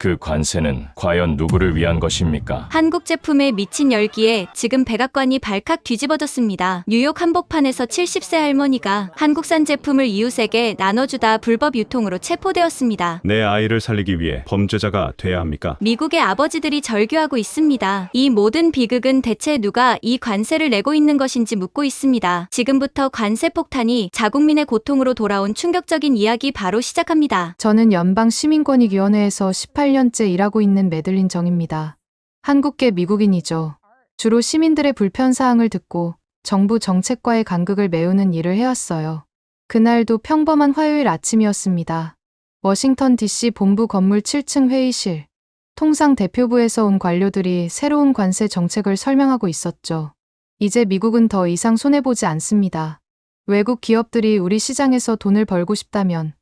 그 관세는 과연 누구를 위한 것입니까? 한국 제품에 미친 열기에 지금 백악관이 발칵 뒤집어졌습니다. 뉴욕 한복판에서 70세 할머니가 한국산 제품을 이웃에게 나눠주다 불법 유통으로 체포되었습니다. 내 아이를 살리기 위해 범죄자가 돼야 합니까? 미국의 아버지들이 절규하고 있습니다. 이 모든 비극은 대체 누가 이 관세를 내고 있는 것인지 묻고 있습니다. 지금부터 관세 폭탄이 자국민의 고통으로 돌아온 충격적인 이야기 바로 시작합니다. 저는 연방시민권익위원회에서 18년째 일하고 있는 매들린 정입니다. 한국계 미국인이죠. 주로 시민들의 불편사항을 듣고 정부 정책과의 간극을 메우는 일을 해왔어요. 그날도 평범한 화요일 아침이었습니다. 워싱턴 DC 본부 건물 7층 회의실. 통상 대표부에서 온 관료들이 새로운 관세 정책을 설명하고 있었죠. 이제 미국은 더 이상 손해보지 않습니다. 외국 기업들이 우리 시장에서 돈을 벌고 싶다면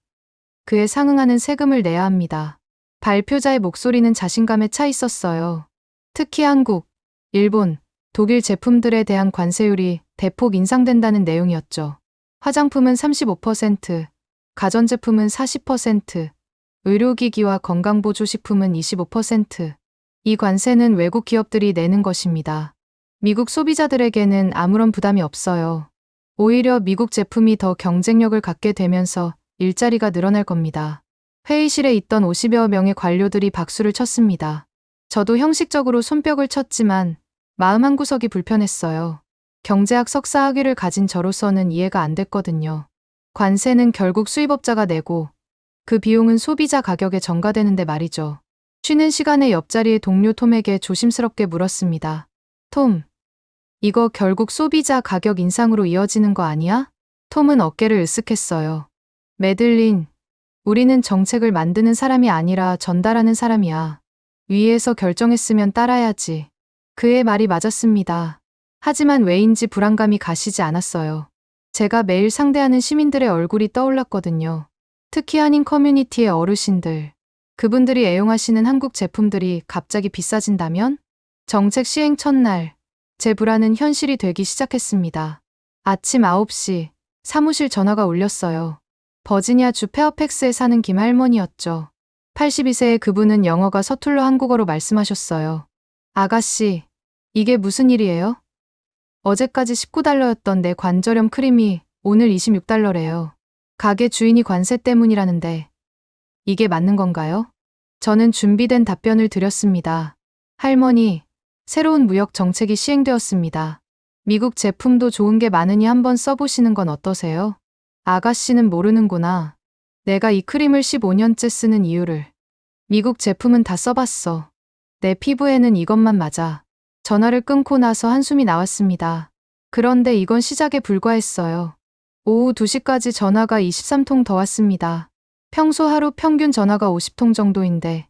그에 상응하는 세금을 내야 합니다. 발표자의 목소리는 자신감에 차 있었어요. 특히 한국, 일본, 독일 제품들에 대한 관세율이 대폭 인상된다는 내용이었죠. 화장품은 35%, 가전제품은 40%, 의료기기와 건강보조식품은 25%. 이 관세는 외국 기업들이 내는 것입니다. 미국 소비자들에게는 아무런 부담이 없어요. 오히려 미국 제품이 더 경쟁력을 갖게 되면서 일자리가 늘어날 겁니다. 회의실에 있던 50여 명의 관료들이 박수를 쳤습니다. 저도 형식적으로 손뼉을 쳤지만 마음 한구석이 불편했어요. 경제학 석사 학위를 가진 저로서는 이해가 안 됐거든요. 관세는 결국 수입업자가 내고 그 비용은 소비자 가격에 전가되는데 말이죠. 쉬는 시간에 옆자리의 동료 톰에게 조심스럽게 물었습니다. 톰, 이거 결국 소비자 가격 인상으로 이어지는 거 아니야? 톰은 어깨를 으쓱했어요. 매들린, 우리는 정책을 만드는 사람이 아니라 전달하는 사람이야. 위에서 결정했으면 따라야지. 그의 말이 맞았습니다. 하지만 왜인지 불안감이 가시지 않았어요. 제가 매일 상대하는 시민들의 얼굴이 떠올랐거든요. 특히 한인 커뮤니티의 어르신들. 그분들이 애용하시는 한국 제품들이 갑자기 비싸진다면? 정책 시행 첫날, 제 불안은 현실이 되기 시작했습니다. 아침 9시, 사무실 전화가 울렸어요. 버지니아주 페어팩스에 사는 김할머니였죠. 82세의 그분은 영어가 서툴러 한국어로 말씀하셨어요. 아가씨, 이게 무슨 일이에요? 어제까지 19달러였던 내 관절염 크림이 오늘 26달러래요. 가게 주인이 관세 때문이라는데 이게 맞는 건가요? 저는 준비된 답변을 드렸습니다. 할머니, 새로운 무역 정책이 시행되었습니다. 미국 제품도 좋은 게 많으니 한번 써보시는 건 어떠세요? 아가씨는 모르는구나. 내가 이 크림을 15년째 쓰는 이유를. 미국 제품은 다 써봤어. 내 피부에는 이것만 맞아. 전화를 끊고 나서 한숨이 나왔습니다. 그런데 이건 시작에 불과했어요. 오후 2시까지 전화가 23통 더 왔습니다. 평소 하루 평균 전화가 50통 정도인데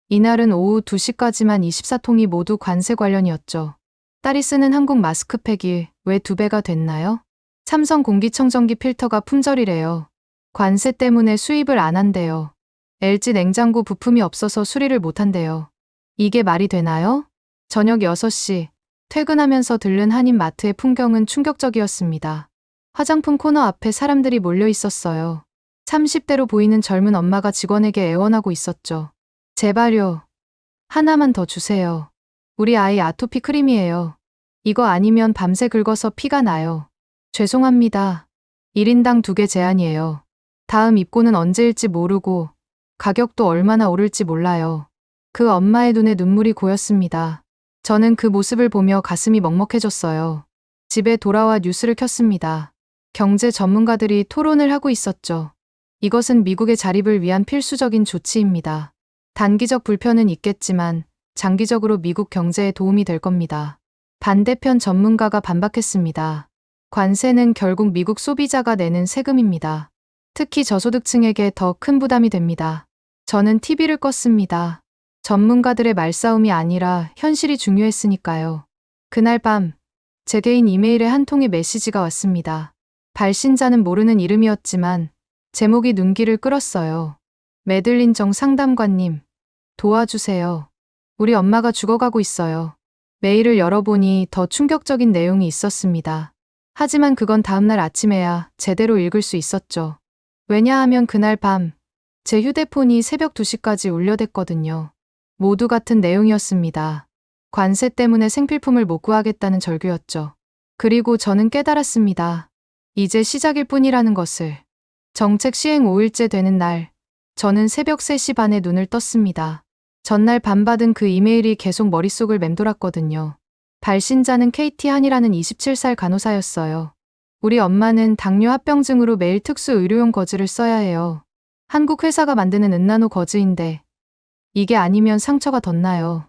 이날은 오후 2시까지만 24통이 모두 관세 관련이었죠. 딸이 쓰는 한국 마스크팩이 왜 2배가 됐나요? 삼성 공기청정기 필터가 품절이래요. 관세 때문에 수입을 안 한대요. LG 냉장고 부품이 없어서 수리를 못 한대요. 이게 말이 되나요? 저녁 6시, 퇴근하면서 들른 한인 마트의 풍경은 충격적이었습니다. 화장품 코너 앞에 사람들이 몰려 있었어요. 30대로 보이는 젊은 엄마가 직원에게 애원하고 있었죠. 제발요. 하나만 더 주세요. 우리 아이 아토피 크림이에요. 이거 아니면 밤새 긁어서 피가 나요. 죄송합니다. 1인당 2개 제한이에요. 다음 입고는 언제일지 모르고 가격도 얼마나 오를지 몰라요. 그 엄마의 눈에 눈물이 고였습니다. 저는 그 모습을 보며 가슴이 먹먹해졌어요. 집에 돌아와 뉴스를 켰습니다. 경제 전문가들이 토론을 하고 있었죠. 이것은 미국의 자립을 위한 필수적인 조치입니다. 단기적 불편은 있겠지만 장기적으로 미국 경제에 도움이 될 겁니다. 반대편 전문가가 반박했습니다. 관세는 결국 미국 소비자가 내는 세금입니다. 특히 저소득층에게 더 큰 부담이 됩니다. 저는 TV를 껐습니다. 전문가들의 말싸움이 아니라 현실이 중요했으니까요. 그날 밤, 제 개인 이메일에 한 통의 메시지가 왔습니다. 발신자는 모르는 이름이었지만 제목이 눈길을 끌었어요. 매들린 정 상담관님, 도와주세요. 우리 엄마가 죽어가고 있어요. 메일을 열어보니 더 충격적인 내용이 있었습니다. 하지만 그건 다음날 아침에야 제대로 읽을 수 있었죠. 왜냐하면 그날 밤 제 휴대폰이 새벽 2시까지 울려댔거든요. 모두 같은 내용이었습니다. 관세 때문에 생필품을 못 구하겠다는 절규였죠. 그리고 저는 깨달았습니다. 이제 시작일 뿐이라는 것을. 정책 시행 5일째 되는 날, 저는 새벽 3시 반에 눈을 떴습니다. 전날 밤 받은 그 이메일이 계속 머릿속을 맴돌았거든요. 발신자는 KT 한이라는 27살 간호사였어요. 우리 엄마는 당뇨 합병증으로 매일 특수 의료용 거즈를 써야 해요. 한국 회사가 만드는 은나노 거즈인데 이게 아니면 상처가 덧나요.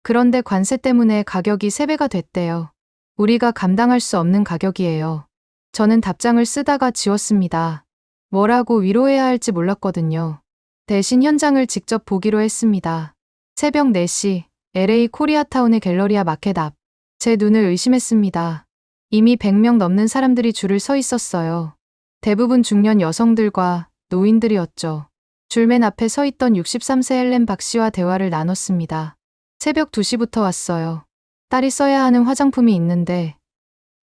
그런데 관세 때문에 가격이 3배가 됐대요. 우리가 감당할 수 없는 가격이에요. 저는 답장을 쓰다가 지웠습니다. 뭐라고 위로해야 할지 몰랐거든요. 대신 현장을 직접 보기로 했습니다. 새벽 4시 LA 코리아타운의 갤러리아 마켓 앞. 제 눈을 의심했습니다. 이미 100명 넘는 사람들이 줄을 서 있었어요. 대부분 중년 여성들과 노인들이었죠. 줄 맨 앞에 서 있던 63세 헬렌 박 씨와 대화를 나눴습니다. 새벽 2시부터 왔어요. 딸이 써야 하는 화장품이 있는데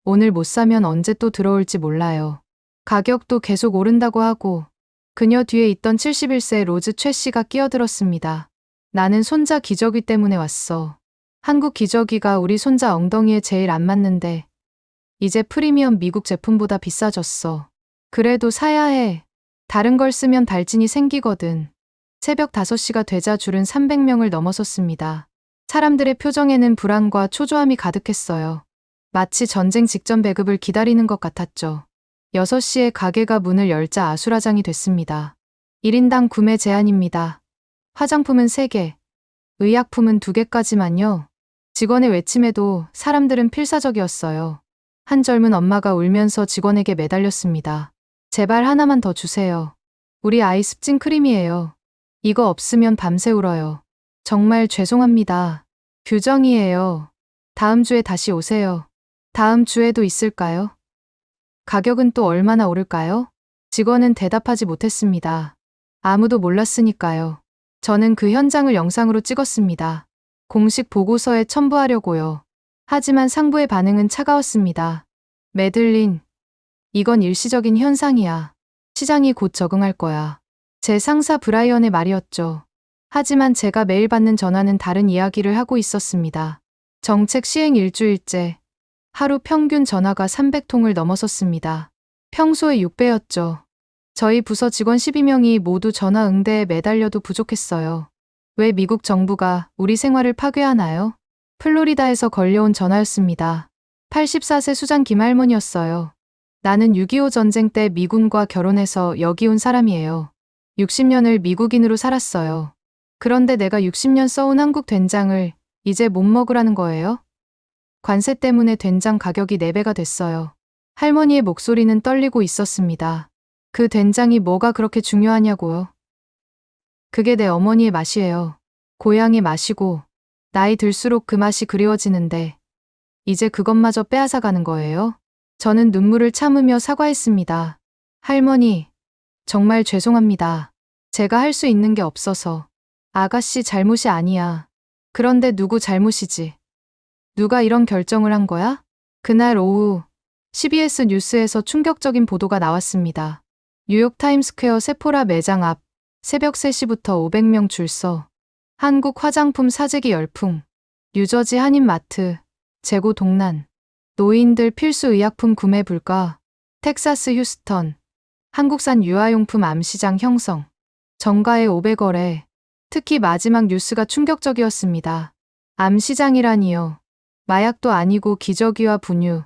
오늘 못 사면 언제 또 들어올지 몰라요. 가격도 계속 오른다고 하고 그녀 뒤에 있던 71세 로즈 최 씨가 끼어들었습니다. 나는 손자 기저귀 때문에 왔어. 한국 기저귀가 우리 손자 엉덩이에 제일 안 맞는데 이제 프리미엄 미국 제품보다 비싸졌어. 그래도 사야 해. 다른 걸 쓰면 발진이 생기거든. 새벽 5시가 되자 줄은 300명을 넘어섰습니다. 사람들의 표정에는 불안과 초조함이 가득했어요. 마치 전쟁 직전 배급을 기다리는 것 같았죠. 6시에 가게가 문을 열자 아수라장이 됐습니다. 1인당 구매 제한입니다. 화장품은 3개, 의약품은 2개까지만요. 직원의 외침에도 사람들은 필사적이었어요. 한 젊은 엄마가 울면서 직원에게 매달렸습니다. 제발 하나만 더 주세요. 우리 아이 습진 크림이에요. 이거 없으면 밤새 울어요. 정말 죄송합니다. 규정이에요. 다음 주에 다시 오세요. 다음 주에도 있을까요? 가격은 또 얼마나 오를까요? 직원은 대답하지 못했습니다. 아무도 몰랐으니까요. 저는 그 현장을 영상으로 찍었습니다. 공식 보고서에 첨부하려고요. 하지만 상부의 반응은 차가웠습니다. 매들린, 이건 일시적인 현상이야. 시장이 곧 적응할 거야. 제 상사 브라이언의 말이었죠. 하지만 제가 매일 받는 전화는 다른 이야기를 하고 있었습니다. 정책 시행 일주일째, 하루 평균 전화가 300통을 넘어섰습니다. 평소의 6배였죠. 저희 부서 직원 12명이 모두 전화 응대에 매달려도 부족했어요. 왜 미국 정부가 우리 생활을 파괴하나요? 플로리다에서 걸려온 전화였습니다. 84세 수장 김할머니였어요. 나는 6.25 전쟁 때 미군과 결혼해서 여기 온 사람이에요. 60년을 미국인으로 살았어요. 그런데 내가 60년 써온 한국 된장을 이제 못 먹으라는 거예요? 관세 때문에 된장 가격이 4배가 됐어요. 할머니의 목소리는 떨리고 있었습니다. 그 된장이 뭐가 그렇게 중요하냐고요? 그게 내 어머니의 맛이에요. 고향의 맛이고 나이 들수록 그 맛이 그리워지는데 이제 그것마저 빼앗아가는 거예요? 저는 눈물을 참으며 사과했습니다. 할머니, 정말 죄송합니다. 제가 할 수 있는 게 없어서. 아가씨 잘못이 아니야. 그런데 누구 잘못이지? 누가 이런 결정을 한 거야? 그날 오후 CBS 뉴스에서 충격적인 보도가 나왔습니다. 뉴욕 타임스퀘어 세포라 매장 앞 새벽 3시부터 500명 줄 서. 한국 화장품 사재기 열풍. 뉴저지 한인마트 재고 동난. 노인들 필수 의약품 구매 불가. 텍사스 휴스턴 한국산 유아용품 암시장 형성. 정가에 500거래. 특히 마지막 뉴스가 충격적이었습니다. 암시장이라니요. 마약도 아니고 기저귀와 분유,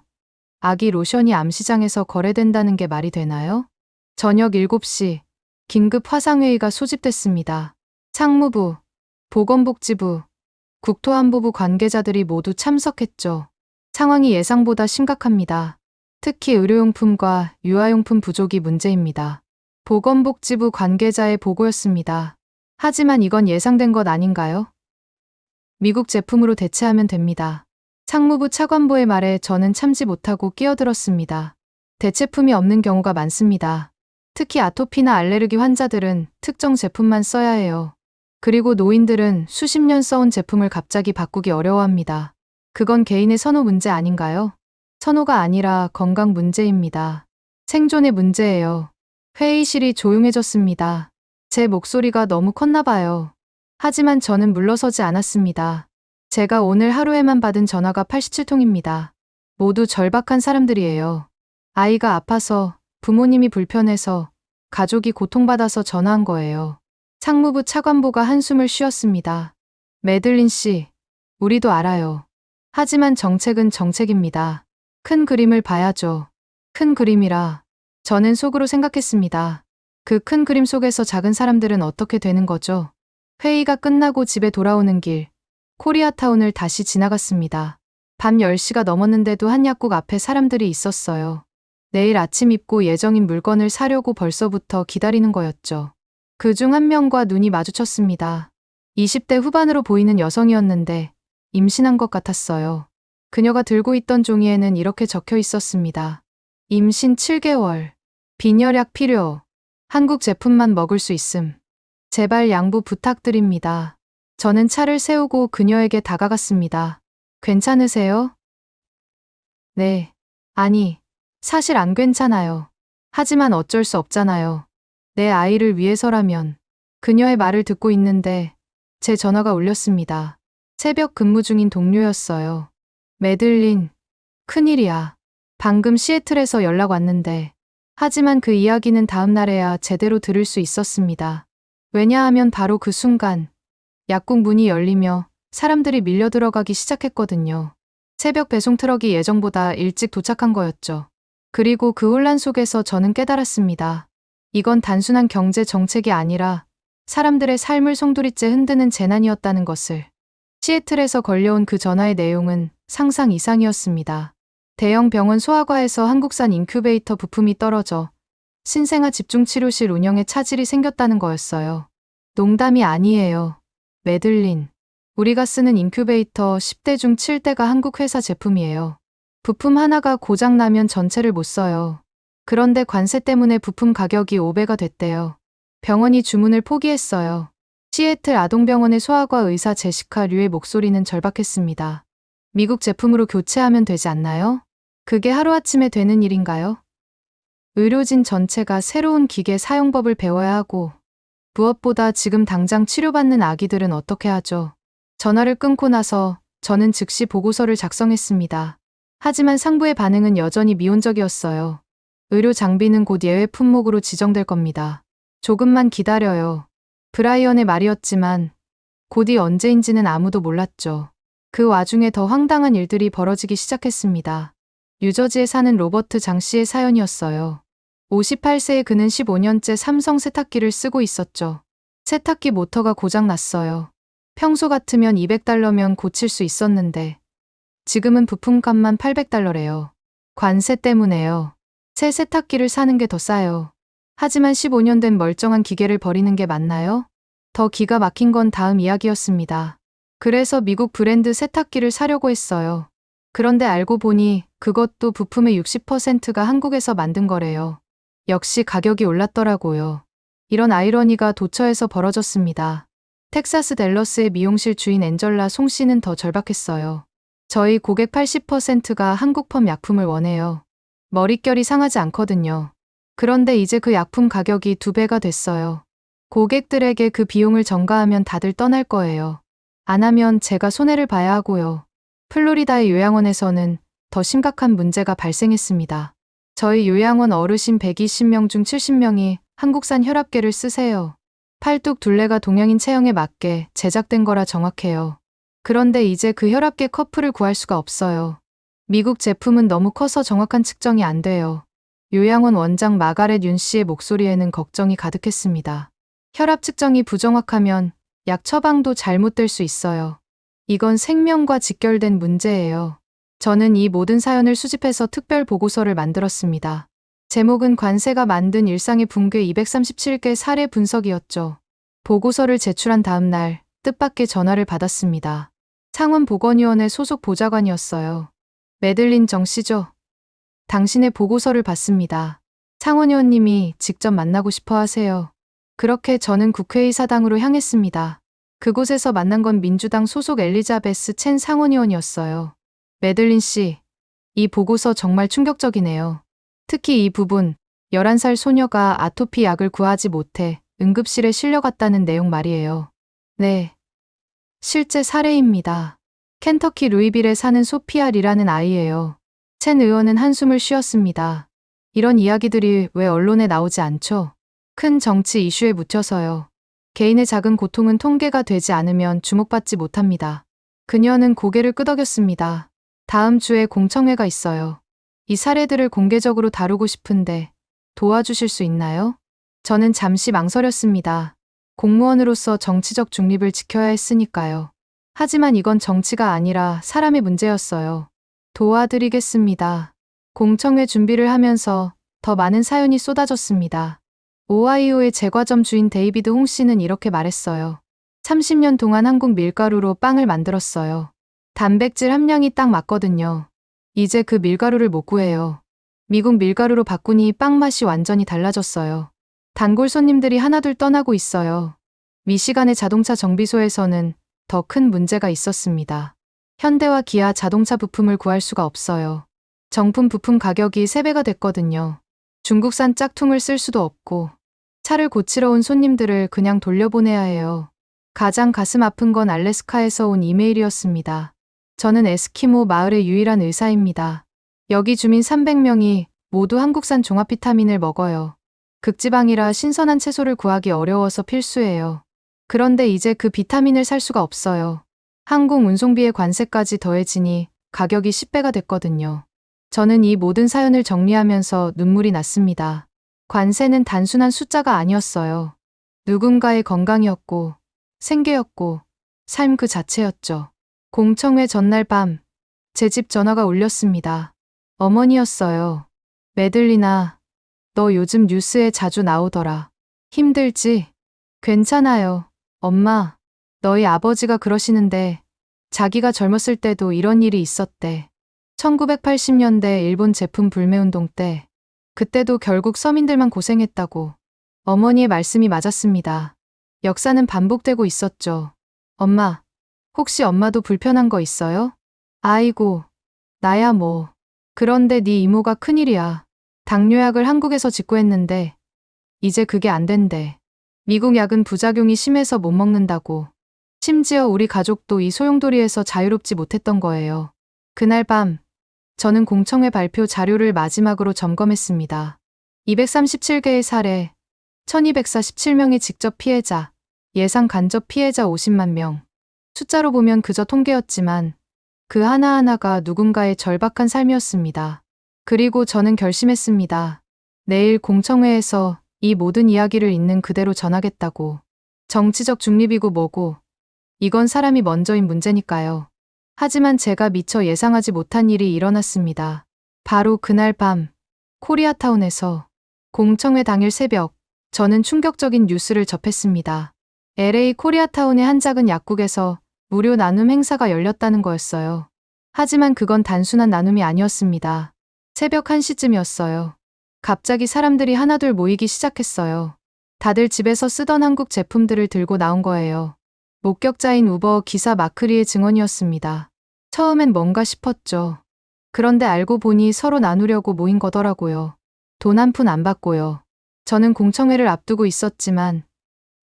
아기 로션이 암시장에서 거래된다는 게 말이 되나요? 저녁 7시 긴급 화상회의가 소집됐습니다. 상무부, 보건복지부, 국토안보부 관계자들이 모두 참석했죠. 상황이 예상보다 심각합니다. 특히 의료용품과 유아용품 부족이 문제입니다. 보건복지부 관계자의 보고였습니다. 하지만 이건 예상된 것 아닌가요? 미국 제품으로 대체하면 됩니다. 상무부 차관보의 말에 저는 참지 못하고 끼어들었습니다. 대체품이 없는 경우가 많습니다. 특히 아토피나 알레르기 환자들은 특정 제품만 써야 해요. 그리고 노인들은 수십 년 써온 제품을 갑자기 바꾸기 어려워합니다. 그건 개인의 선호 문제 아닌가요? 선호가 아니라 건강 문제입니다. 생존의 문제예요. 회의실이 조용해졌습니다. 제 목소리가 너무 컸나 봐요. 하지만 저는 물러서지 않았습니다. 제가 오늘 하루에만 받은 전화가 87통입니다. 모두 절박한 사람들이에요. 아이가 아파서, 부모님이 불편해서, 가족이 고통받아서 전화한 거예요. 상무부 차관보가 한숨을 쉬었습니다. 매들린 씨, 우리도 알아요. 하지만 정책은 정책입니다. 큰 그림을 봐야죠. 큰 그림이라 저는 속으로 생각했습니다. 그 큰 그림 속에서 작은 사람들은 어떻게 되는 거죠? 회의가 끝나고 집에 돌아오는 길, 코리아타운을 다시 지나갔습니다. 밤 10시가 넘었는데도 한 약국 앞에 사람들이 있었어요. 내일 아침 입고 예정인 물건을 사려고 벌써부터 기다리는 거였죠. 그중 한 명과 눈이 마주쳤습니다. 20대 후반으로 보이는 여성이었는데 임신한 것 같았어요. 그녀가 들고 있던 종이에는 이렇게 적혀 있었습니다. 임신 7개월. 빈혈약 필요. 한국 제품만 먹을 수 있음. 제발 양부 부탁드립니다. 저는 차를 세우고 그녀에게 다가갔습니다. 괜찮으세요? 네. 아니, 사실 안 괜찮아요. 하지만 어쩔 수 없잖아요. 내 아이를 위해서라면. 그녀의 말을 듣고 있는데 제 전화가 울렸습니다. 새벽 근무 중인 동료였어요. 매들린, 큰일이야. 방금 시애틀에서 연락 왔는데. 하지만 그 이야기는 다음 날에야 제대로 들을 수 있었습니다. 왜냐하면 바로 그 순간 약국 문이 열리며 사람들이 밀려 들어가기 시작했거든요. 새벽 배송 트럭이 예정보다 일찍 도착한 거였죠. 그리고 그 혼란 속에서 저는 깨달았습니다. 이건 단순한 경제 정책이 아니라 사람들의 삶을 송두리째 흔드는 재난이었다는 것을. 시애틀에서 걸려온 그 전화의 내용은 상상 이상이었습니다. 대형 병원 소아과에서 한국산 인큐베이터 부품이 떨어져 신생아 집중치료실 운영에 차질이 생겼다는 거였어요. 농담이 아니에요. 매들린. 우리가 쓰는 인큐베이터 10대 중 7대가 한국 회사 제품이에요. 부품 하나가 고장나면 전체를 못 써요. 그런데 관세 때문에 부품 가격이 5배가 됐대요. 병원이 주문을 포기했어요. 시애틀 아동병원의 소아과 의사 제시카 류의 목소리는 절박했습니다. 미국 제품으로 교체하면 되지 않나요? 그게 하루아침에 되는 일인가요? 의료진 전체가 새로운 기계 사용법을 배워야 하고 무엇보다 지금 당장 치료받는 아기들은 어떻게 하죠? 전화를 끊고 나서 저는 즉시 보고서를 작성했습니다. 하지만 상부의 반응은 여전히 미온적이었어요. 의료 장비는 곧 예외 품목으로 지정될 겁니다. 조금만 기다려요. 브라이언의 말이었지만 곧이 언제인지는 아무도 몰랐죠. 그 와중에 더 황당한 일들이 벌어지기 시작했습니다. 뉴저지에 사는 로버트 장 씨의 사연이었어요. 58세의 그는 15년째 삼성 세탁기를 쓰고 있었죠. 세탁기 모터가 고장났어요. 평소 같으면 $200면 고칠 수 있었는데 지금은 부품값만 $800래요. 관세 때문에요. 새 세탁기를 사는 게 더 싸요. 하지만 15년 된 멀쩡한 기계를 버리는 게 맞나요? 더 기가 막힌 건 다음 이야기였습니다. 그래서 미국 브랜드 세탁기를 사려고 했어요. 그런데 알고 보니 그것도 부품의 60%가 한국에서 만든 거래요. 역시 가격이 올랐더라고요. 이런 아이러니가 도처에서 벌어졌습니다. 텍사스 댈러스의 미용실 주인 앤젤라 송 씨는 더 절박했어요. 저희 고객 80%가 한국펌 약품을 원해요. 머릿결이 상하지 않거든요. 그런데 이제 그 약품 가격이 2배가 됐어요. 고객들에게 그 비용을 전가하면 다들 떠날 거예요. 안 하면 제가 손해를 봐야 하고요. 플로리다의 요양원에서는 더 심각한 문제가 발생했습니다. 저희 요양원 어르신 120명 중 70명이 한국산 혈압계를 쓰세요. 팔뚝 둘레가 동양인 체형에 맞게 제작된 거라 정확해요. 그런데 이제 그 혈압계 커플을 구할 수가 없어요. 미국 제품은 너무 커서 정확한 측정이 안 돼요. 요양원 원장 마가렛 윤 씨의 목소리에는 걱정이 가득했습니다. 혈압 측정이 부정확하면 약 처방도 잘못될 수 있어요. 이건 생명과 직결된 문제예요. 저는 이 모든 사연을 수집해서 특별 보고서를 만들었습니다. 제목은 관세가 만든 일상의 붕괴 237개 사례 분석이었죠. 보고서를 제출한 다음 날 뜻밖의 전화를 받았습니다. 상원보건위원회 소속 보좌관이었어요. 매들린 정 씨죠? 당신의 보고서를 봤습니다. 상원의원님이 직접 만나고 싶어 하세요. 그렇게 저는 국회의 사당으로 향했습니다. 그곳에서 만난 건 민주당 소속 엘리자베스 첸 상원의원이었어요. 매들린 씨, 이 보고서 정말 충격적이네요. 특히 이 부분, 11살 소녀가 아토피 약을 구하지 못해 응급실에 실려갔다는 내용 말이에요. 네. 실제 사례입니다. 켄터키 루이빌에 사는 소피아 리라는 아이예요. 첸 의원은 한숨을 쉬었습니다. 이런 이야기들이 왜 언론에 나오지 않죠? 큰 정치 이슈에 묻혀서요. 개인의 작은 고통은 통계가 되지 않으면 주목받지 못합니다. 그녀는 고개를 끄덕였습니다. 다음 주에 공청회가 있어요. 이 사례들을 공개적으로 다루고 싶은데 도와주실 수 있나요? 저는 잠시 망설였습니다. 공무원으로서 정치적 중립을 지켜야 했으니까요. 하지만 이건 정치가 아니라 사람의 문제였어요. 도와드리겠습니다. 공청회 준비를 하면서 더 많은 사연이 쏟아졌습니다. 오하이오의 제과점 주인 데이비드 홍 씨는 이렇게 말했어요. 30년 동안 한국 밀가루로 빵을 만들었어요. 단백질 함량이 딱 맞거든요. 이제 그 밀가루를 못 구해요. 미국 밀가루로 바꾸니 빵 맛이 완전히 달라졌어요. 단골 손님들이 하나둘 떠나고 있어요. 미시간의 자동차 정비소에서는 더 큰 문제가 있었습니다. 현대와 기아 자동차 부품을 구할 수가 없어요. 정품 부품 가격이 3배가 됐거든요. 중국산 짝퉁을 쓸 수도 없고 차를 고치러 온 손님들을 그냥 돌려보내야 해요. 가장 가슴 아픈 건 알래스카에서 온 이메일이었습니다. 저는 에스키모 마을의 유일한 의사입니다. 여기 주민 300명이 모두 한국산 종합 비타민을 먹어요. 극지방이라 신선한 채소를 구하기 어려워서 필수예요. 그런데 이제 그 비타민을 살 수가 없어요. 항공 운송비의 관세까지 더해지니 가격이 10배가 됐거든요. 저는 이 모든 사연을 정리하면서 눈물이 났습니다. 관세는 단순한 숫자가 아니었어요. 누군가의 건강이었고, 생계였고, 삶 그 자체였죠. 공청회 전날 밤, 제 집 전화가 울렸습니다. 어머니였어요. 메들리나, 너 요즘 뉴스에 자주 나오더라. 힘들지? 괜찮아요. 엄마, 너희 아버지가 그러시는데 자기가 젊었을 때도 이런 일이 있었대. 1980년대 일본 제품 불매운동 때 그때도 결국 서민들만 고생했다고. 어머니의 말씀이 맞았습니다. 역사는 반복되고 있었죠. 엄마, 혹시 엄마도 불편한 거 있어요? 아이고, 나야 뭐. 그런데 네 이모가 큰일이야. 당뇨약을 한국에서 직구했는데 이제 그게 안 된대. 미국 약은 부작용이 심해서 못 먹는다고. 심지어 우리 가족도 이 소용돌이에서 자유롭지 못했던 거예요. 그날 밤, 저는 공청회 발표 자료를 마지막으로 점검했습니다. 237개의 사례, 1247명의 직접 피해자, 예상 간접 피해자 50만 명. 숫자로 보면 그저 통계였지만 그 하나하나가 누군가의 절박한 삶이었습니다. 그리고 저는 결심했습니다. 내일 공청회에서 이 모든 이야기를 있는 그대로 전하겠다고. 정치적 중립이고 뭐고, 이건 사람이 먼저인 문제니까요. 하지만 제가 미처 예상하지 못한 일이 일어났습니다. 바로 그날 밤, 코리아타운에서 공청회 당일 새벽, 저는 충격적인 뉴스를 접했습니다. LA 코리아타운의 한 작은 약국에서 무료 나눔 행사가 열렸다는 거였어요. 하지만 그건 단순한 나눔이 아니었습니다. 새벽 1시쯤이었어요. 갑자기 사람들이 하나둘 모이기 시작했어요. 다들 집에서 쓰던 한국 제품들을 들고 나온 거예요. 목격자인 우버 기사 마크리의 증언이었습니다. 처음엔 뭔가 싶었죠. 그런데 알고 보니 서로 나누려고 모인 거더라고요. 돈 한 푼 안 받고요. 저는 공청회를 앞두고 있었지만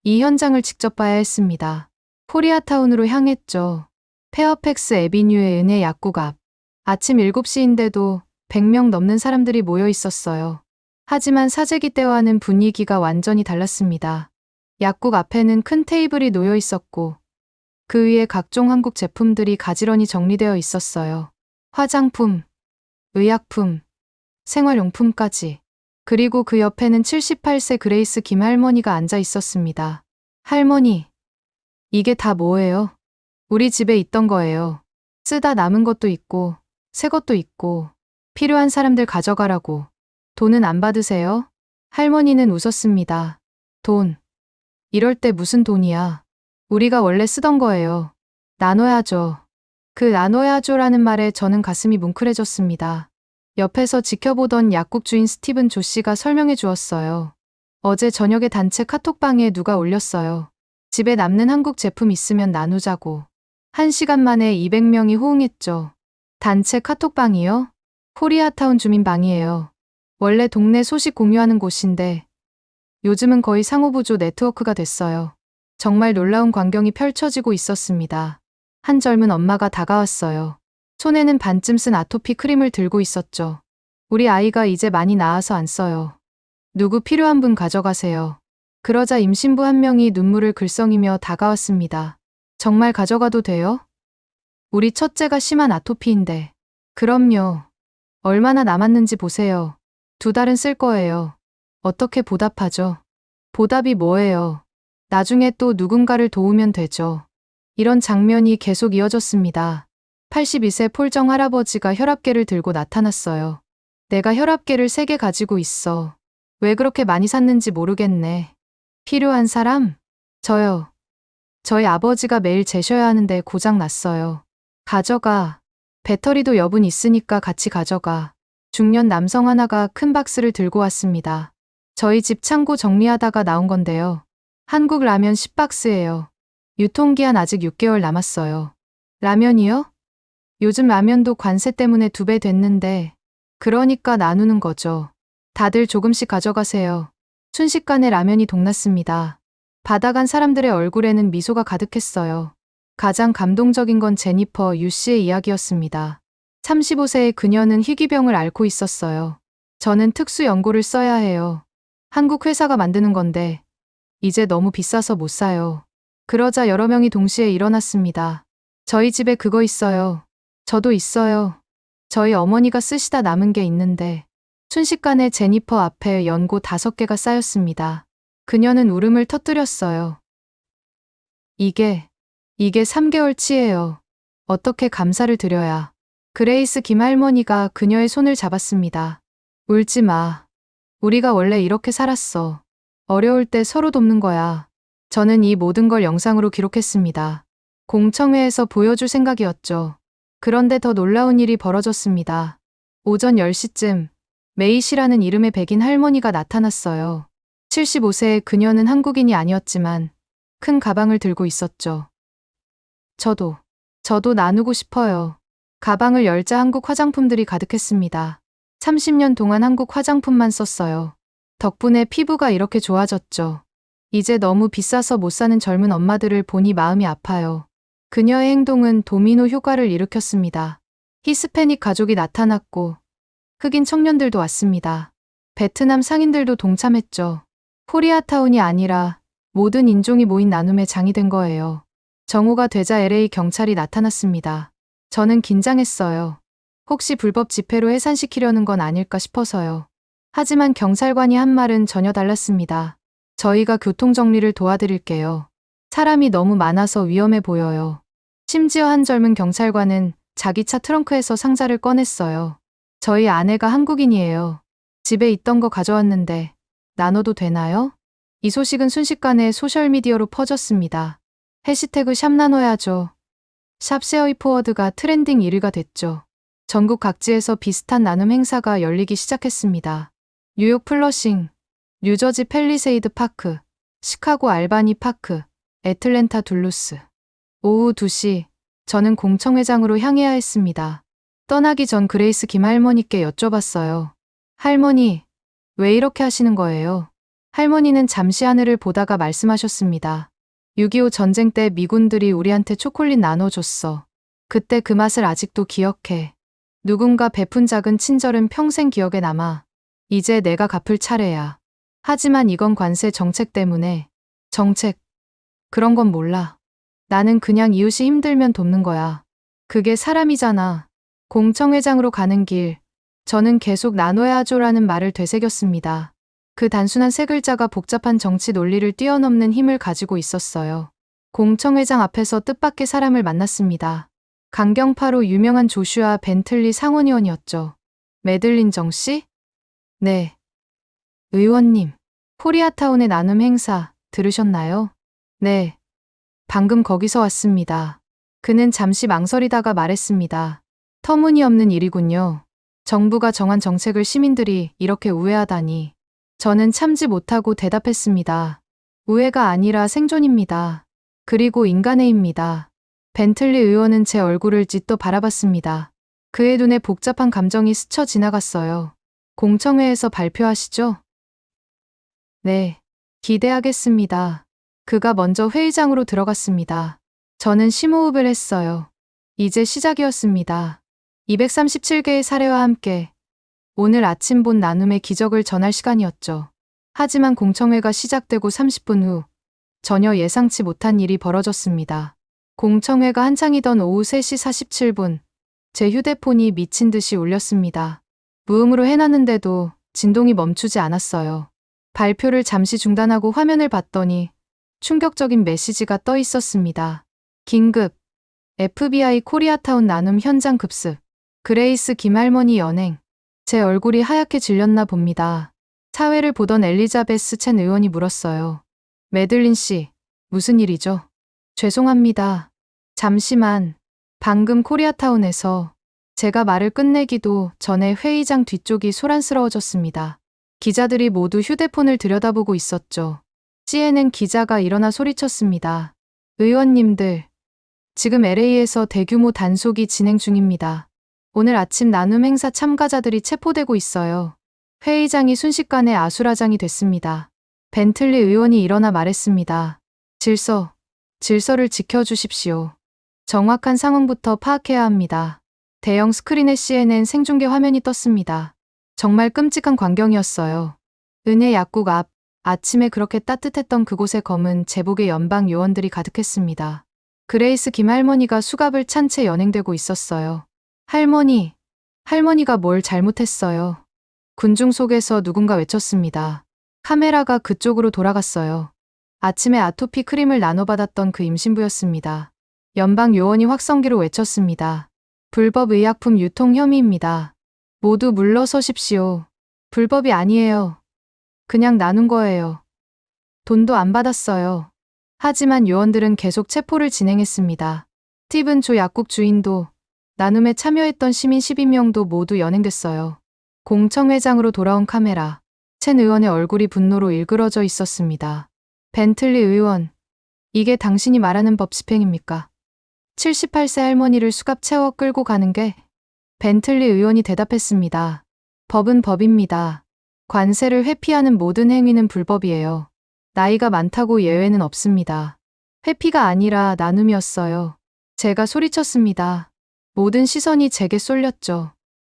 이 현장을 직접 봐야 했습니다. 코리아타운으로 향했죠. 페어팩스 애비뉴의 은혜 약국 앞. 아침 7시인데도 100명 넘는 사람들이 모여 있었어요. 하지만 사재기 때와는 분위기가 완전히 달랐습니다. 약국 앞에는 큰 테이블이 놓여 있었고 그 위에 각종 한국 제품들이 가지런히 정리되어 있었어요. 화장품, 의약품, 생활용품까지. 그리고 그 옆에는 78세 그레이스 김 할머니가 앉아 있었습니다. 할머니, 이게 다 뭐예요? 우리 집에 있던 거예요. 쓰다 남은 것도 있고 새 것도 있고 필요한 사람들 가져가라고. 돈은 안 받으세요? 할머니는 웃었습니다. 돈. 이럴 때 무슨 돈이야. 우리가 원래 쓰던 거예요. 나눠야죠. 그 나눠야죠라는 말에 저는 가슴이 뭉클해졌습니다. 옆에서 지켜보던 약국 주인 스티븐 조 씨가 설명해 주었어요. 어제 저녁에 단체 카톡방에 누가 올렸어요. 집에 남는 한국 제품 있으면 나누자고. 1시간 만에 200명이 호응했죠. 단체 카톡방이요? 코리아타운 주민방이에요. 원래 동네 소식 공유하는 곳인데 요즘은 거의 상호부조 네트워크가 됐어요. 정말 놀라운 광경이 펼쳐지고 있었습니다. 한 젊은 엄마가 다가왔어요. 손에는 반쯤 쓴 아토피 크림을 들고 있었죠. 우리 아이가 이제 많이 나아서 안 써요. 누구 필요한 분 가져가세요. 그러자 임신부 한 명이 눈물을 글썽이며 다가왔습니다. 정말 가져가도 돼요? 우리 첫째가 심한 아토피인데. 그럼요. 얼마나 남았는지 보세요. 2달은 쓸 거예요. 어떻게 보답하죠? 보답이 뭐예요? 나중에 또 누군가를 도우면 되죠. 이런 장면이 계속 이어졌습니다. 82세 폴정 할아버지가 혈압계를 들고 나타났어요. 내가 혈압계를 3개 가지고 있어. 왜 그렇게 많이 샀는지 모르겠네. 필요한 사람? 저요. 저희 아버지가 매일 재셔야 하는데 고장 났어요. 가져가. 배터리도 여분 있으니까 같이 가져가. 중년 남성 하나가 큰 박스를 들고 왔습니다. 저희 집 창고 정리하다가 나온 건데요. 한국 라면 10박스예요. 유통기한 아직 6개월 남았어요. 라면이요? 요즘 라면도 관세 때문에 2배 됐는데, 그러니까 나누는 거죠. 다들 조금씩 가져가세요. 순식간에 라면이 동났습니다. 받아간 사람들의 얼굴에는 미소가 가득했어요. 가장 감동적인 건 제니퍼 유 씨의 이야기였습니다. 35세의 그녀는 희귀병을 앓고 있었어요. 저는 특수 연고를 써야 해요. 한국 회사가 만드는 건데 이제 너무 비싸서 못 사요. 그러자 여러 명이 동시에 일어났습니다. 저희 집에 그거 있어요. 저도 있어요. 저희 어머니가 쓰시다 남은 게 있는데. 순식간에 제니퍼 앞에 연고 5개가 쌓였습니다. 그녀는 울음을 터뜨렸어요. 이게 3개월치예요. 어떻게 감사를 드려야. 그레이스 김할머니가 그녀의 손을 잡았습니다. 울지 마. 우리가 원래 이렇게 살았어. 어려울 때 서로 돕는 거야. 저는 이 모든 걸 영상으로 기록했습니다. 공청회에서 보여줄 생각이었죠. 그런데 더 놀라운 일이 벌어졌습니다. 오전 10시쯤 메이 씨라는 이름의 백인 할머니가 나타났어요. 75세의 그녀는 한국인이 아니었지만 큰 가방을 들고 있었죠. 저도 나누고 싶어요. 가방을 열자 한국 화장품들이 가득했습니다. 30년 동안 한국 화장품만 썼어요. 덕분에 피부가 이렇게 좋아졌죠. 이제 너무 비싸서 못 사는 젊은 엄마들을 보니 마음이 아파요. 그녀의 행동은 도미노 효과를 일으켰습니다. 히스패닉 가족이 나타났고 흑인 청년들도 왔습니다. 베트남 상인들도 동참했죠. 코리아타운이 아니라 모든 인종이 모인 나눔의 장이 된 거예요. 정오가 되자 LA 경찰이 나타났습니다. 저는 긴장했어요. 혹시 불법 집회로 해산시키려는 건 아닐까 싶어서요. 하지만 경찰관이 한 말은 전혀 달랐습니다. 저희가 교통정리를 도와드릴게요. 사람이 너무 많아서 위험해 보여요. 심지어 한 젊은 경찰관은 자기 차 트렁크에서 상자를 꺼냈어요. 저희 아내가 한국인이에요. 집에 있던 거 가져왔는데 나눠도 되나요? 이 소식은 순식간에 소셜미디어로 퍼졌습니다. 해시태그 샵 나눠야죠. 샵 쉐어이포워드가 트렌딩 1위가 됐죠. 전국 각지에서 비슷한 나눔 행사가 열리기 시작했습니다. 뉴욕 플러싱, 뉴저지 팰리세이드 파크, 시카고 알바니 파크, 애틀랜타 둘루스. 오후 2시, 저는 공청회장으로 향해야 했습니다. 떠나기 전 그레이스 김할머니께 여쭤봤어요. 할머니, 왜 이렇게 하시는 거예요? 할머니는 잠시 하늘을 보다가 말씀하셨습니다. 6.25 전쟁 때 미군들이 우리한테 초콜릿 나눠줬어. 그때 그 맛을 아직도 기억해. 누군가 베푼 작은 친절은 평생 기억에 남아. 이제 내가 갚을 차례야. 하지만 이건 관세 정책 때문에. 정책. 그런 건 몰라. 나는 그냥 이웃이 힘들면 돕는 거야. 그게 사람이잖아. 공청회장으로 가는 길. 저는 계속 나눠야 하죠라는 말을 되새겼습니다. 그 단순한 3글자가 복잡한 정치 논리를 뛰어넘는 힘을 가지고 있었어요. 공청회장 앞에서 뜻밖의 사람을 만났습니다. 강경파로 유명한 조슈아 벤틀리 상원의원이었죠. 매들린 정 씨? 네. 의원님, 코리아타운의 나눔 행사 들으셨나요? 네. 방금 거기서 왔습니다. 그는 잠시 망설이다가 말했습니다. 터무니없는 일이군요. 정부가 정한 정책을 시민들이 이렇게 우회하다니. 저는 참지 못하고 대답했습니다. 우회가 아니라 생존입니다. 그리고 인간애입니다. 벤틀리 의원은 제 얼굴을 짓도 바라봤습니다. 그의 눈에 복잡한 감정이 스쳐 지나갔어요. 공청회에서 발표하시죠? 네. 기대하겠습니다. 그가 먼저 회의장으로 들어갔습니다. 저는 심호흡을 했어요. 이제 시작이었습니다. 237개의 사례와 함께 오늘 아침 본 나눔의 기적을 전할 시간이었죠. 하지만 공청회가 시작되고 30분 후 전혀 예상치 못한 일이 벌어졌습니다. 공청회가 한창이던 오후 3시 47분 제 휴대폰이 미친 듯이 울렸습니다. 무음으로 해놨는데도 진동이 멈추지 않았어요. 발표를 잠시 중단하고 화면을 봤더니 충격적인 메시지가 떠 있었습니다. 긴급 FBI 코리아타운 나눔 현장 급습. 그레이스 김할머니 연행. 제 얼굴이 하얗게 질렸나 봅니다. 사회를 보던 엘리자베스 첸 의원이 물었어요. 매들린 씨, 무슨 일이죠? 죄송합니다. 잠시만. 방금 코리아타운에서 제가 말을 끝내기도 전에 회의장 뒤쪽이 소란스러워졌습니다. 기자들이 모두 휴대폰을 들여다보고 있었죠. CNN 기자가 일어나 소리쳤습니다. 의원님들, 지금 LA에서 대규모 단속이 진행 중입니다. 오늘 아침 나눔 행사 참가자들이 체포되고 있어요. 회의장이 순식간에 아수라장이 됐습니다. 벤틀리 의원이 일어나 말했습니다. 질서를 지켜주십시오. 정확한 상황부터 파악해야 합니다. 대형 스크린에 CNN 생중계 화면이 떴습니다. 정말 끔찍한 광경이었어요. 은혜 약국 앞, 아침에 그렇게 따뜻했던 그곳의 검은 제복의 연방 요원들이 가득했습니다. 그레이스 김할머니가 수갑을 찬 채 연행되고 있었어요. 할머니가 뭘 잘못했어요. 군중 속에서 누군가 외쳤습니다. 카메라가 그쪽으로 돌아갔어요. 아침에 아토피 크림을 나눠받았던 그 임신부였습니다. 연방 요원이 확성기로 외쳤습니다. 불법 의약품 유통 혐의입니다. 모두 물러서십시오. 불법이 아니에요. 그냥 나눈 거예요. 돈도 안 받았어요. 하지만 요원들은 계속 체포를 진행했습니다. 스티븐 조 약국 주인도, 나눔에 참여했던 시민 12명도 모두 연행됐어요. 공청회장으로 돌아온 카메라. 첸 의원의 얼굴이 분노로 일그러져 있었습니다. 벤틀리 의원, 이게 당신이 말하는 법 집행입니까? 78세 할머니를 수갑 채워 끌고 가는 게? 벤틀리 의원이 대답했습니다. 법은 법입니다. 관세를 회피하는 모든 행위는 불법이에요. 나이가 많다고 예외는 없습니다. 회피가 아니라 나눔이었어요. 제가 소리쳤습니다. 모든 시선이 제게 쏠렸죠.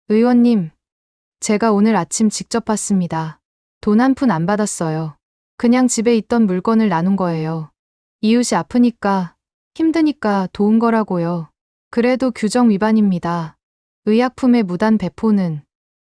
의원님, 제가 오늘 아침 직접 봤습니다. 돈 한 푼 안 받았어요. 그냥 집에 있던 물건을 나눈 거예요. 이웃이 아프니까, 힘드니까 도운 거라고요. 그래도 규정 위반입니다. 의약품의 무단 배포는.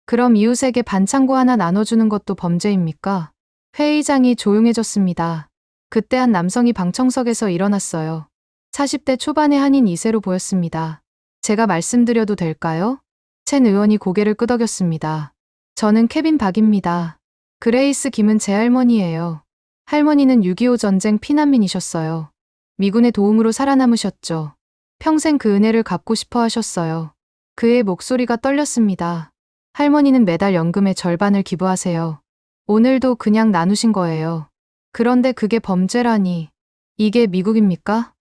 그럼 이웃에게 반창고 하나 나눠주는 것도 범죄입니까? 회의장이 조용해졌습니다. 그때 한 남성이 방청석에서 일어났어요. 40대 초반의 한인 2세로 보였습니다. 제가 말씀드려도 될까요? 첸 의원이 고개를 끄덕였습니다. 저는 케빈 박입니다. 그레이스 김은 제 할머니예요. 할머니는 6.25 전쟁 피난민이셨어요. 미군의 도움으로 살아남으셨죠. 평생 그 은혜를 갚고 싶어 하셨어요. 그의 목소리가 떨렸습니다. 할머니는 매달 연금의 절반을 기부하세요. 오늘도 그냥 나누신 거예요. 그런데 그게 범죄라니. 이게 미국입니까?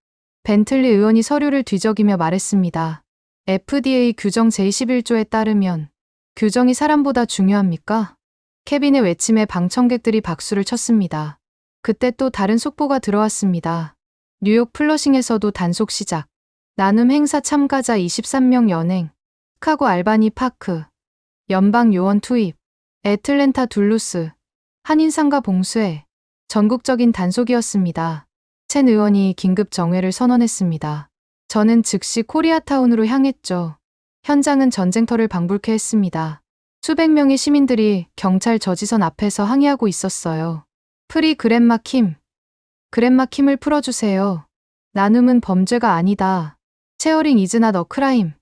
벤틀리 의원이 서류를 뒤적이며 말했습니다. FDA 규정 제21조에 따르면 규정이 사람보다 중요합니까? 케빈의 외침에 방청객들이 박수를 쳤습니다. 그때 또 다른 속보가 들어왔습니다. 뉴욕 플러싱에서도 단속 시작. 나눔 행사 참가자 23명 연행. 시카고 알바니 파크. 연방 요원 투입. 애틀랜타 둘루스. 한인상가 봉쇄. 전국적인 단속이었습니다. 첸 의원이 긴급 정회를 선언했습니다. 저는 즉시 코리아타운으로 향했죠. 현장은 전쟁터를 방불케 했습니다. 수백 명의 시민들이 경찰 저지선 앞에서 항의하고 있었어요. 프리 그랜마 킴. 그랜마 킴을 풀어주세요. 나눔은 범죄가 아니다. 체어링 이즈 낫 어 크라임.